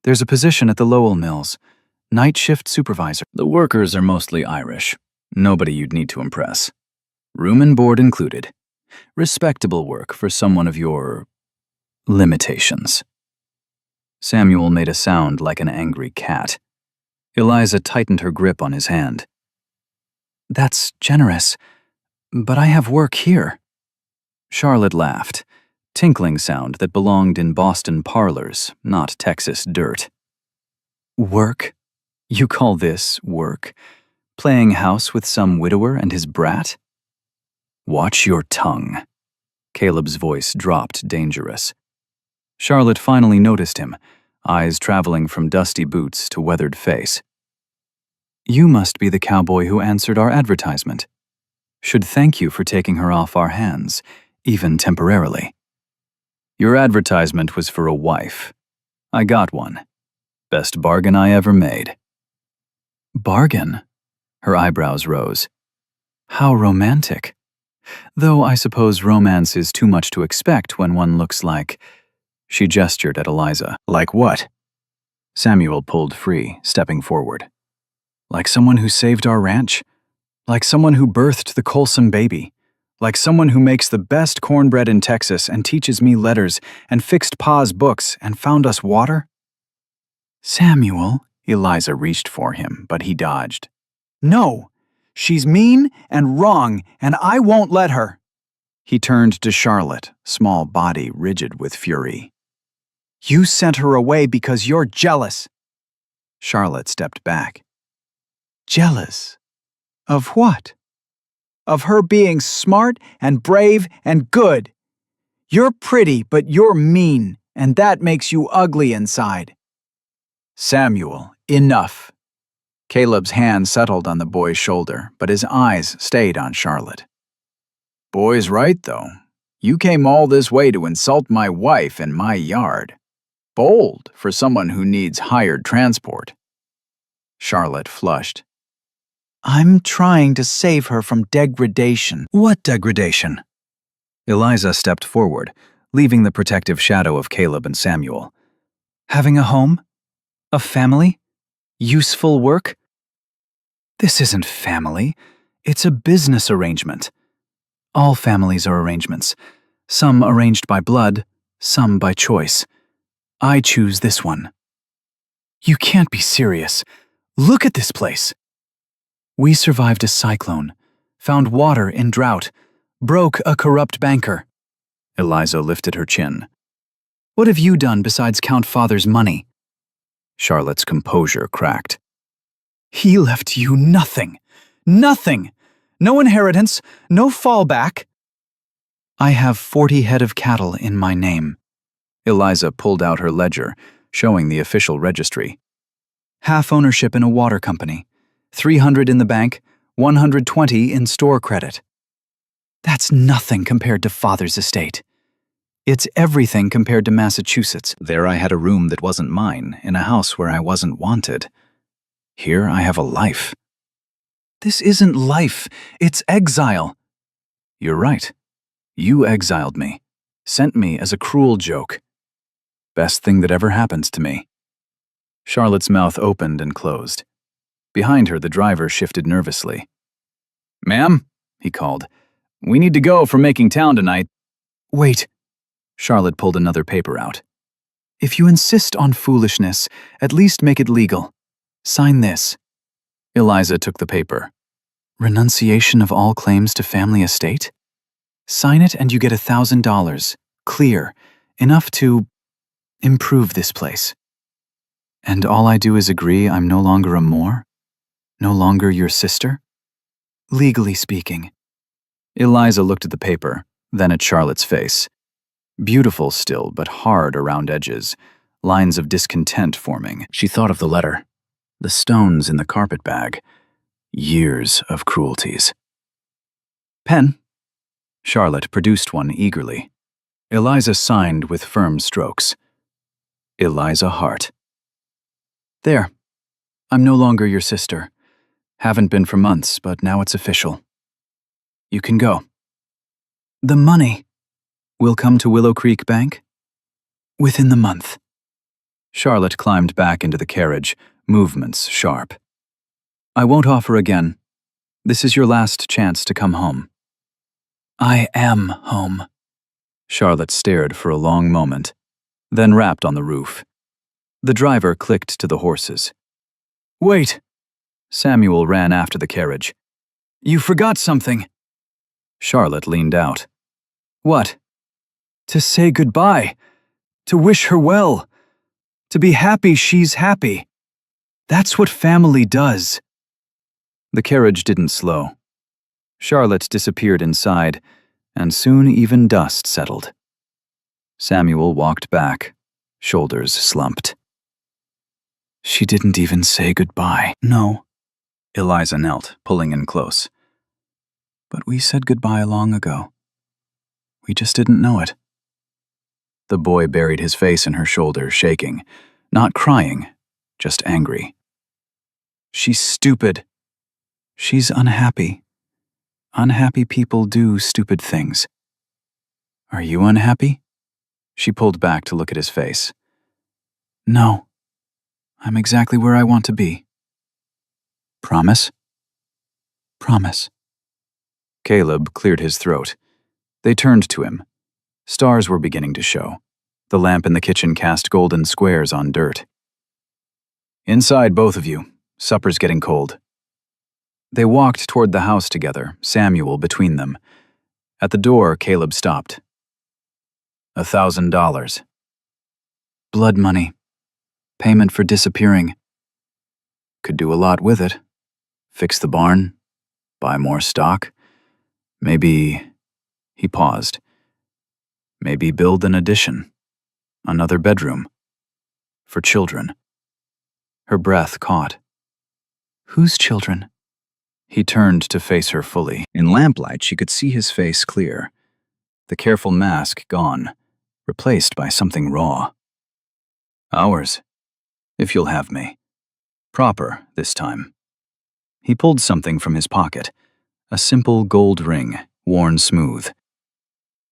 There's a position at the Lowell Mills, night shift supervisor. The workers are mostly Irish. Nobody you'd need to impress. Room and board included. Respectable work for someone of your limitations." Samuel made a sound like an angry cat. Eliza tightened her grip on his hand. "That's generous, but I have work here." Charlotte laughed, tinkling sound that belonged in Boston parlors, not Texas dirt. "Work? You call this work? Playing house with some widower and his brat?" "Watch your tongue." Caleb's voice dropped dangerous. Charlotte finally noticed him, eyes traveling from dusty boots to weathered face. "You must be the cowboy who answered our advertisement. Should thank you for taking her off our hands, even temporarily." "Your advertisement was for a wife. I got one. Best bargain I ever made." "Bargain?" Her eyebrows rose. "How romantic. Though I suppose romance is too much to expect when one looks like—" She gestured at Eliza. "Like what?" Samuel pulled free, stepping forward. "Like someone who saved our ranch? Like someone who birthed the Colson baby? Like someone who makes the best cornbread in Texas and teaches me letters and fixed Pa's books and found us water?" "Samuel," Eliza reached for him, but he dodged. "No! She's mean and wrong, and I won't let her." He turned to Charlotte, small body rigid with fury. "You sent her away because you're jealous." Charlotte stepped back. "Jealous? Of what?" "Of her being smart and brave and good. You're pretty, but you're mean, and that makes you ugly inside." "Samuel, enough." Caleb's hand settled on the boy's shoulder, but his eyes stayed on Charlotte. "Boy's right, though. You came all this way to insult my wife in my yard. Bold for someone who needs hired transport." Charlotte flushed. "I'm trying to save her from degradation." "What degradation?" Eliza stepped forward, leaving the protective shadow of Caleb and Samuel. "Having a home? A family? Useful work?" "This isn't family. It's a business arrangement. All families are arrangements. Some arranged by blood, some by choice. I choose this one." "You can't be serious. Look at this place." "We survived a cyclone, found water in drought, broke a corrupt banker." Eliza lifted her chin. "What have you done besides count Father's money?" Charlotte's composure cracked. "He left you nothing. Nothing. No inheritance, no fallback." "I have 40 head of cattle in my name." Eliza pulled out her ledger, showing the official registry. "Half ownership in a water company, 300 in the bank, 120 in store credit." "That's nothing compared to Father's estate." "It's everything compared to Massachusetts. There I had a room that wasn't mine, in a house where I wasn't wanted. Here I have a life." "This isn't life, it's exile." "You're right. You exiled me, sent me as a cruel joke. Best thing that ever happens to me. Charlotte's mouth opened and closed. Behind her, the driver shifted nervously. "Ma'am," he called, "we need to go for making town tonight." "Wait." Charlotte pulled another paper out. "If you insist on foolishness, at least make it legal. Sign this." Eliza took the paper. "Renunciation of all claims to family estate? Sign it and you get $1,000. Clear. Enough to improve this place. And all I do is agree I'm no longer a Moore? No longer your sister? Legally speaking." Eliza looked at the paper, then at Charlotte's face. Beautiful still, but hard around edges, lines of discontent forming. She thought of the letter, the stones in the carpet bag, years of cruelties. "Pen?" Charlotte produced one eagerly. Eliza signed with firm strokes. Eliza Hart. "There. I'm no longer your sister. Haven't been for months, but now it's official. You can go." "The money will come to Willow Creek Bank?" "Within the month." Charlotte climbed back into the carriage, movements sharp. "I won't offer again. This is your last chance to come home." "I am home." Charlotte stared for a long moment, then rapped on the roof. The driver clicked to the horses. "Wait!" Samuel ran after the carriage. "You forgot something." Charlotte leaned out. "What?" "To say goodbye. To wish her well. To be happy she's happy. That's what family does." The carriage didn't slow. Charlotte disappeared inside, and soon even dust settled. Samuel walked back, shoulders slumped. "She didn't even say goodbye." "No." Eliza knelt, pulling in close. "But we said goodbye long ago. We just didn't know it." The boy buried his face in her shoulder, shaking, not crying, just angry. "She's stupid. She's unhappy. Unhappy people do stupid things." "Are you unhappy?" She pulled back to look at his face. "No. I'm exactly where I want to be." "Promise?" "Promise." Caleb cleared his throat. They turned to him. Stars were beginning to show. The lamp in the kitchen cast golden squares on dirt. "Inside, both of you. Supper's getting cold." They walked toward the house together, Samuel between them. At the door, Caleb stopped. $1,000. "Blood money. Payment for disappearing. Could do a lot with it. Fix the barn. Buy more stock. Maybe..." He paused. "Maybe build an addition. Another bedroom. For children." Her breath caught. "Whose children?" He turned to face her fully. In lamplight, she could see his face clear. The careful mask gone, replaced by something raw. "Ours, if you'll have me. Proper, this time." He pulled something from his pocket, a simple gold ring, worn smooth.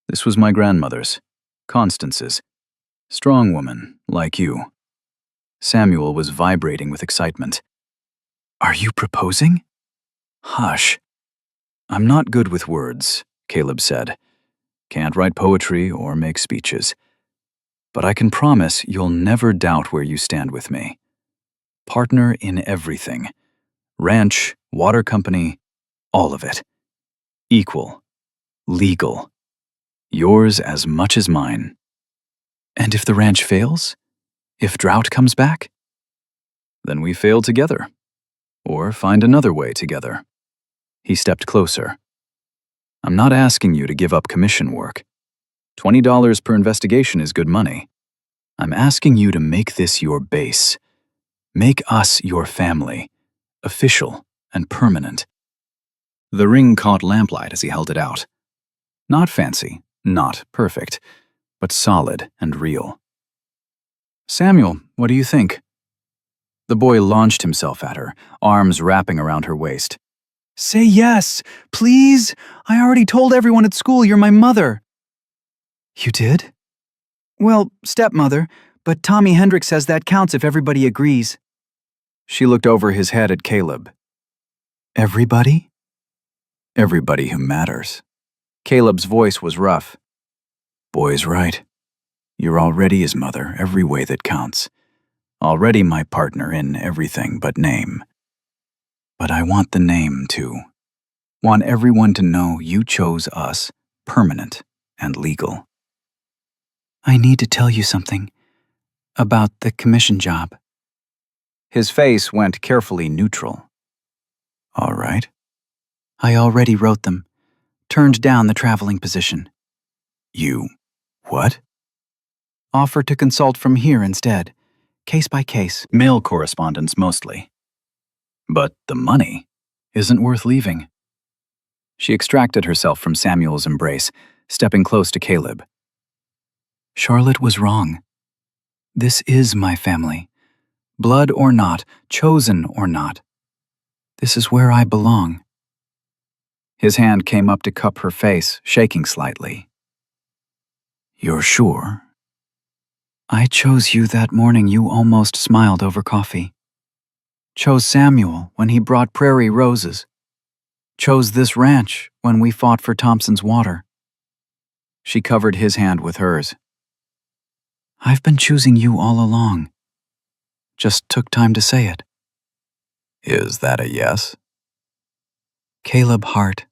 "This was my grandmother's, Constance's. Strong woman, like you." Samuel was vibrating with excitement. "Are you proposing?" "Hush." "I'm not good with words," Caleb said. "Can't write poetry or make speeches. But I can promise you'll never doubt where you stand with me. Partner in everything. Ranch, water company, all of it. Equal. Legal. Yours as much as mine." "And if the ranch fails? If drought comes back?" "Then we fail together. Or find another way together." He stepped closer. "I'm not asking you to give up commission work. $20 per investigation is good money. I'm asking you to make this your base. Make us your family, official and permanent." The ring caught lamplight as he held it out. Not fancy, not perfect, but solid and real. "Samuel, what do you think?" The boy launched himself at her, arms wrapping around her waist. "Say yes, please! I already told everyone at school you're my mother." "You did?" "Well, stepmother, But Tommy Hendricks says that counts if everybody agrees. She looked over his head at Caleb. Everybody? Everybody who matters. Caleb's voice was rough. Boy's right. You're already his mother, every way that counts. Already my partner in everything but name. But I want the name, too. Want everyone to know you chose us, permanent and legal. I need to tell you something about the commission job. His face went carefully neutral. All right. I already wrote them. Turned down the traveling position. You what? Offered to consult from here instead. Case by case. Mail correspondence mostly. But the money isn't worth leaving. She extracted herself from Samuel's embrace, stepping close to Caleb. Charlotte was wrong. This is my family. Blood or not, chosen or not. This is where I belong. His hand came up to cup her face, shaking slightly. You're sure? I chose you that morning you almost smiled over coffee. Chose Samuel when he brought prairie roses. Chose this ranch when we fought for Thompson's water. She covered his hand with hers. I've been choosing you all along. Just took time to say it. Is that a yes? Caleb Hart,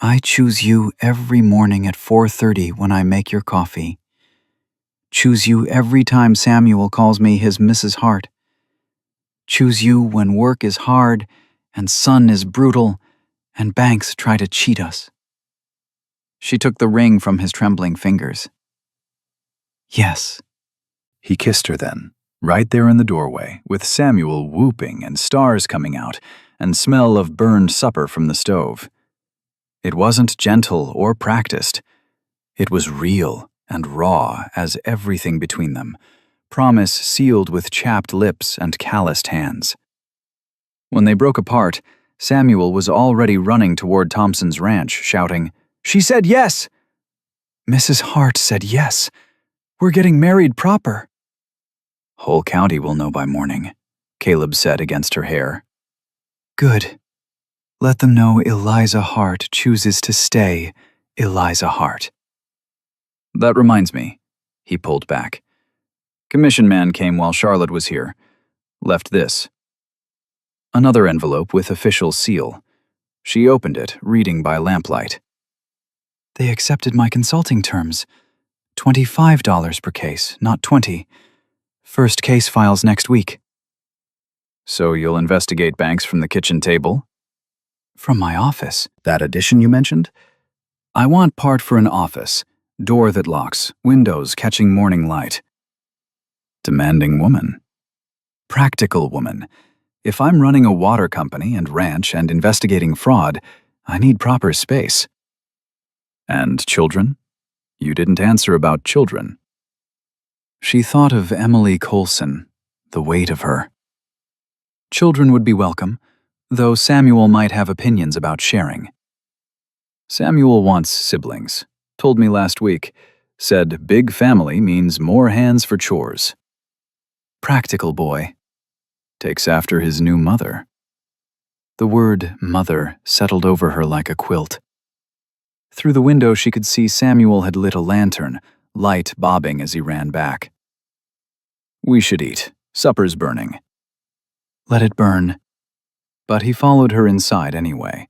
I choose you every morning at 4:30 when I make your coffee. Choose you every time Samuel calls me his Mrs. Hart. Choose you when work is hard and sun is brutal and banks try to cheat us. She took the ring from his trembling fingers. Yes. He kissed her then, right there in the doorway, with Samuel whooping and stars coming out and smell of burned supper from the stove. It wasn't gentle or practiced. It was real and raw as everything between them, promise sealed with chapped lips and calloused hands. When they broke apart, Samuel was already running toward Thompson's ranch, shouting, "She said yes!" Mrs. Hart said yes. We're getting married proper. Whole county will know by morning, Caleb said against her hair. Good. Let them know Eliza Hart chooses to stay Eliza Hart. That reminds me. He pulled back. Commission man came while Charlotte was here. Left this. Another envelope with official seal. She opened it, reading by lamplight. They accepted my consulting terms. $25 per case, not 20. First case files next week. So you'll investigate banks from the kitchen table? From my office. That addition you mentioned? I want part for an office. Door that locks, windows catching morning light. Demanding woman. Practical woman. If I'm running a water company and ranch and investigating fraud, I need proper space. And children? You didn't answer about children. She thought of Emily Colson, the weight of her. Children would be welcome, though Samuel might have opinions about sharing. Samuel wants siblings. Told me last week. Said big family means more hands for chores. Practical boy. Takes after his new mother. The word mother settled over her like a quilt. Through the window she could see Samuel had lit a lantern, light bobbing as he ran back. We should eat. Supper's burning. Let it burn. But he followed her inside anyway.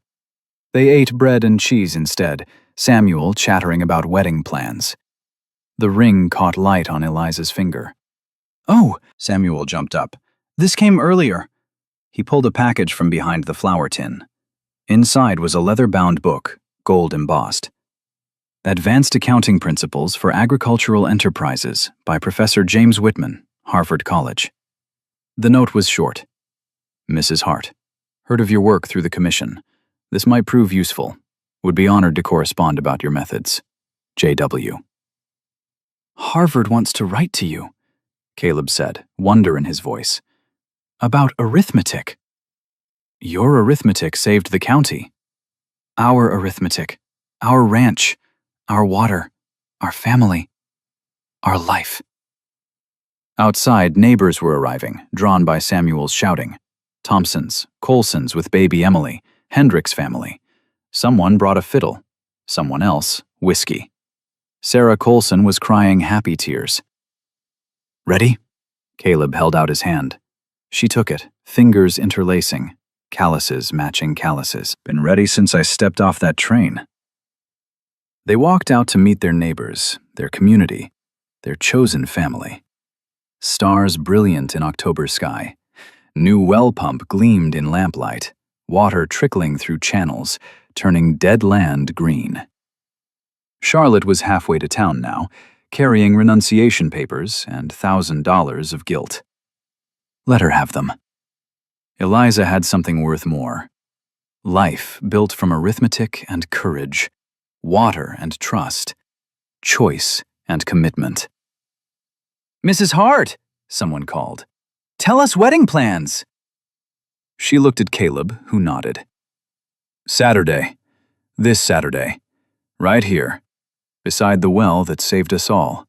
They ate bread and cheese instead, Samuel chattering about wedding plans. The ring caught light on Eliza's finger. Oh, Samuel jumped up. This came earlier. He pulled a package from behind the flour tin. Inside was a leather-bound book, gold embossed. Advanced Accounting Principles for Agricultural Enterprises by Professor James Whitman, Harvard College. The note was short. Mrs. Hart, heard of your work through the commission. This might prove useful. Would be honored to correspond about your methods. J.W. Harvard wants to write to you, Caleb said, wonder in his voice. About arithmetic. Your arithmetic saved the county. Our arithmetic. Our ranch. Our water. Our family. Our life. Outside, neighbors were arriving, drawn by Samuel's shouting. Thompsons, Colsons with baby Emily, Hendrick's family. Someone brought a fiddle. Someone else, whiskey. Sarah Colson was crying happy tears. "Ready?" Caleb held out his hand. She took it, fingers interlacing, calluses matching calluses. "Been ready since I stepped off that train." They walked out to meet their neighbors, their community, their chosen family. Stars brilliant in October sky. New well pump gleamed in lamplight, water trickling through channels, turning dead land green. Charlotte was halfway to town now, carrying renunciation papers and $1,000 of guilt. Let her have them. Eliza had something worth more. Life built from arithmetic and courage, water and trust, choice and commitment. "Mrs. Hart," someone called. "Tell us wedding plans." She looked at Caleb, who nodded. "Saturday. This Saturday. Right here. Beside the well that saved us all."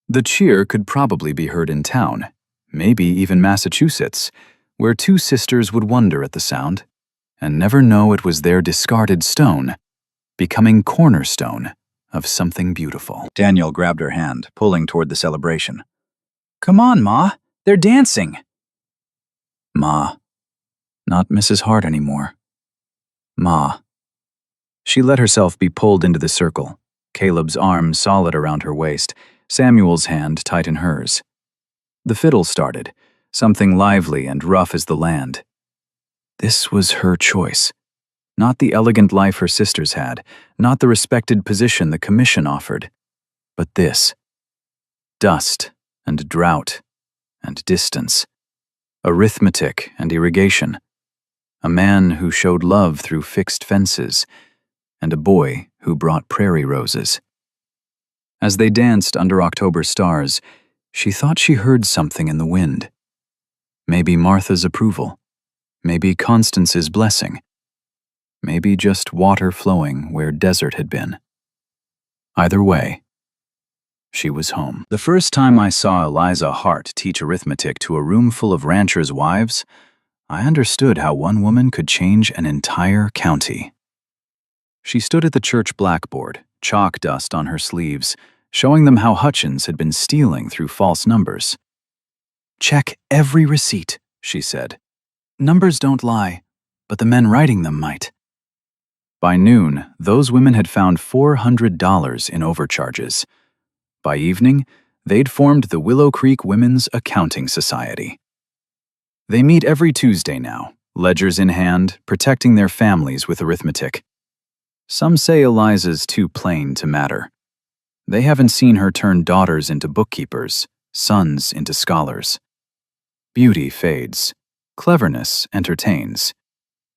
The cheer could probably be heard in town, maybe even Massachusetts, where two sisters would wonder at the sound and never know it was their discarded stone, becoming cornerstone of something beautiful. Daniel grabbed her hand, pulling toward the celebration. "Come on, Ma. They're dancing." Ma. Not Mrs. Hart anymore. Ma. She let herself be pulled into the circle, Caleb's arm solid around her waist, Samuel's hand tight in hers. The fiddle started, something lively and rough as the land. This was her choice. Not the elegant life her sisters had, not the respected position the commission offered, but this. Dust and drought and distance. Arithmetic and irrigation. A man who showed love through fixed fences, and a boy who brought prairie roses. As they danced under October stars, she thought she heard something in the wind. Maybe Martha's approval. Maybe Constance's blessing. Maybe just water flowing where desert had been. Either way, she was home. The first time I saw Eliza Hart teach arithmetic to a room full of ranchers' wives, I understood how one woman could change an entire county. She stood at the church blackboard, chalk dust on her sleeves, showing them how Hutchins had been stealing through false numbers. "Check every receipt," she said. "Numbers don't lie, but the men writing them might." By noon, those women had found $400 in overcharges. By evening, they'd formed the Willow Creek Women's Accounting Society. They meet every Tuesday now, ledgers in hand, protecting their families with arithmetic. Some say Eliza's too plain to matter. They haven't seen her turn daughters into bookkeepers, sons into scholars. Beauty fades. Cleverness entertains.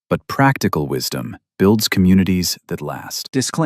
But practical wisdom builds communities that last. Disclaimer.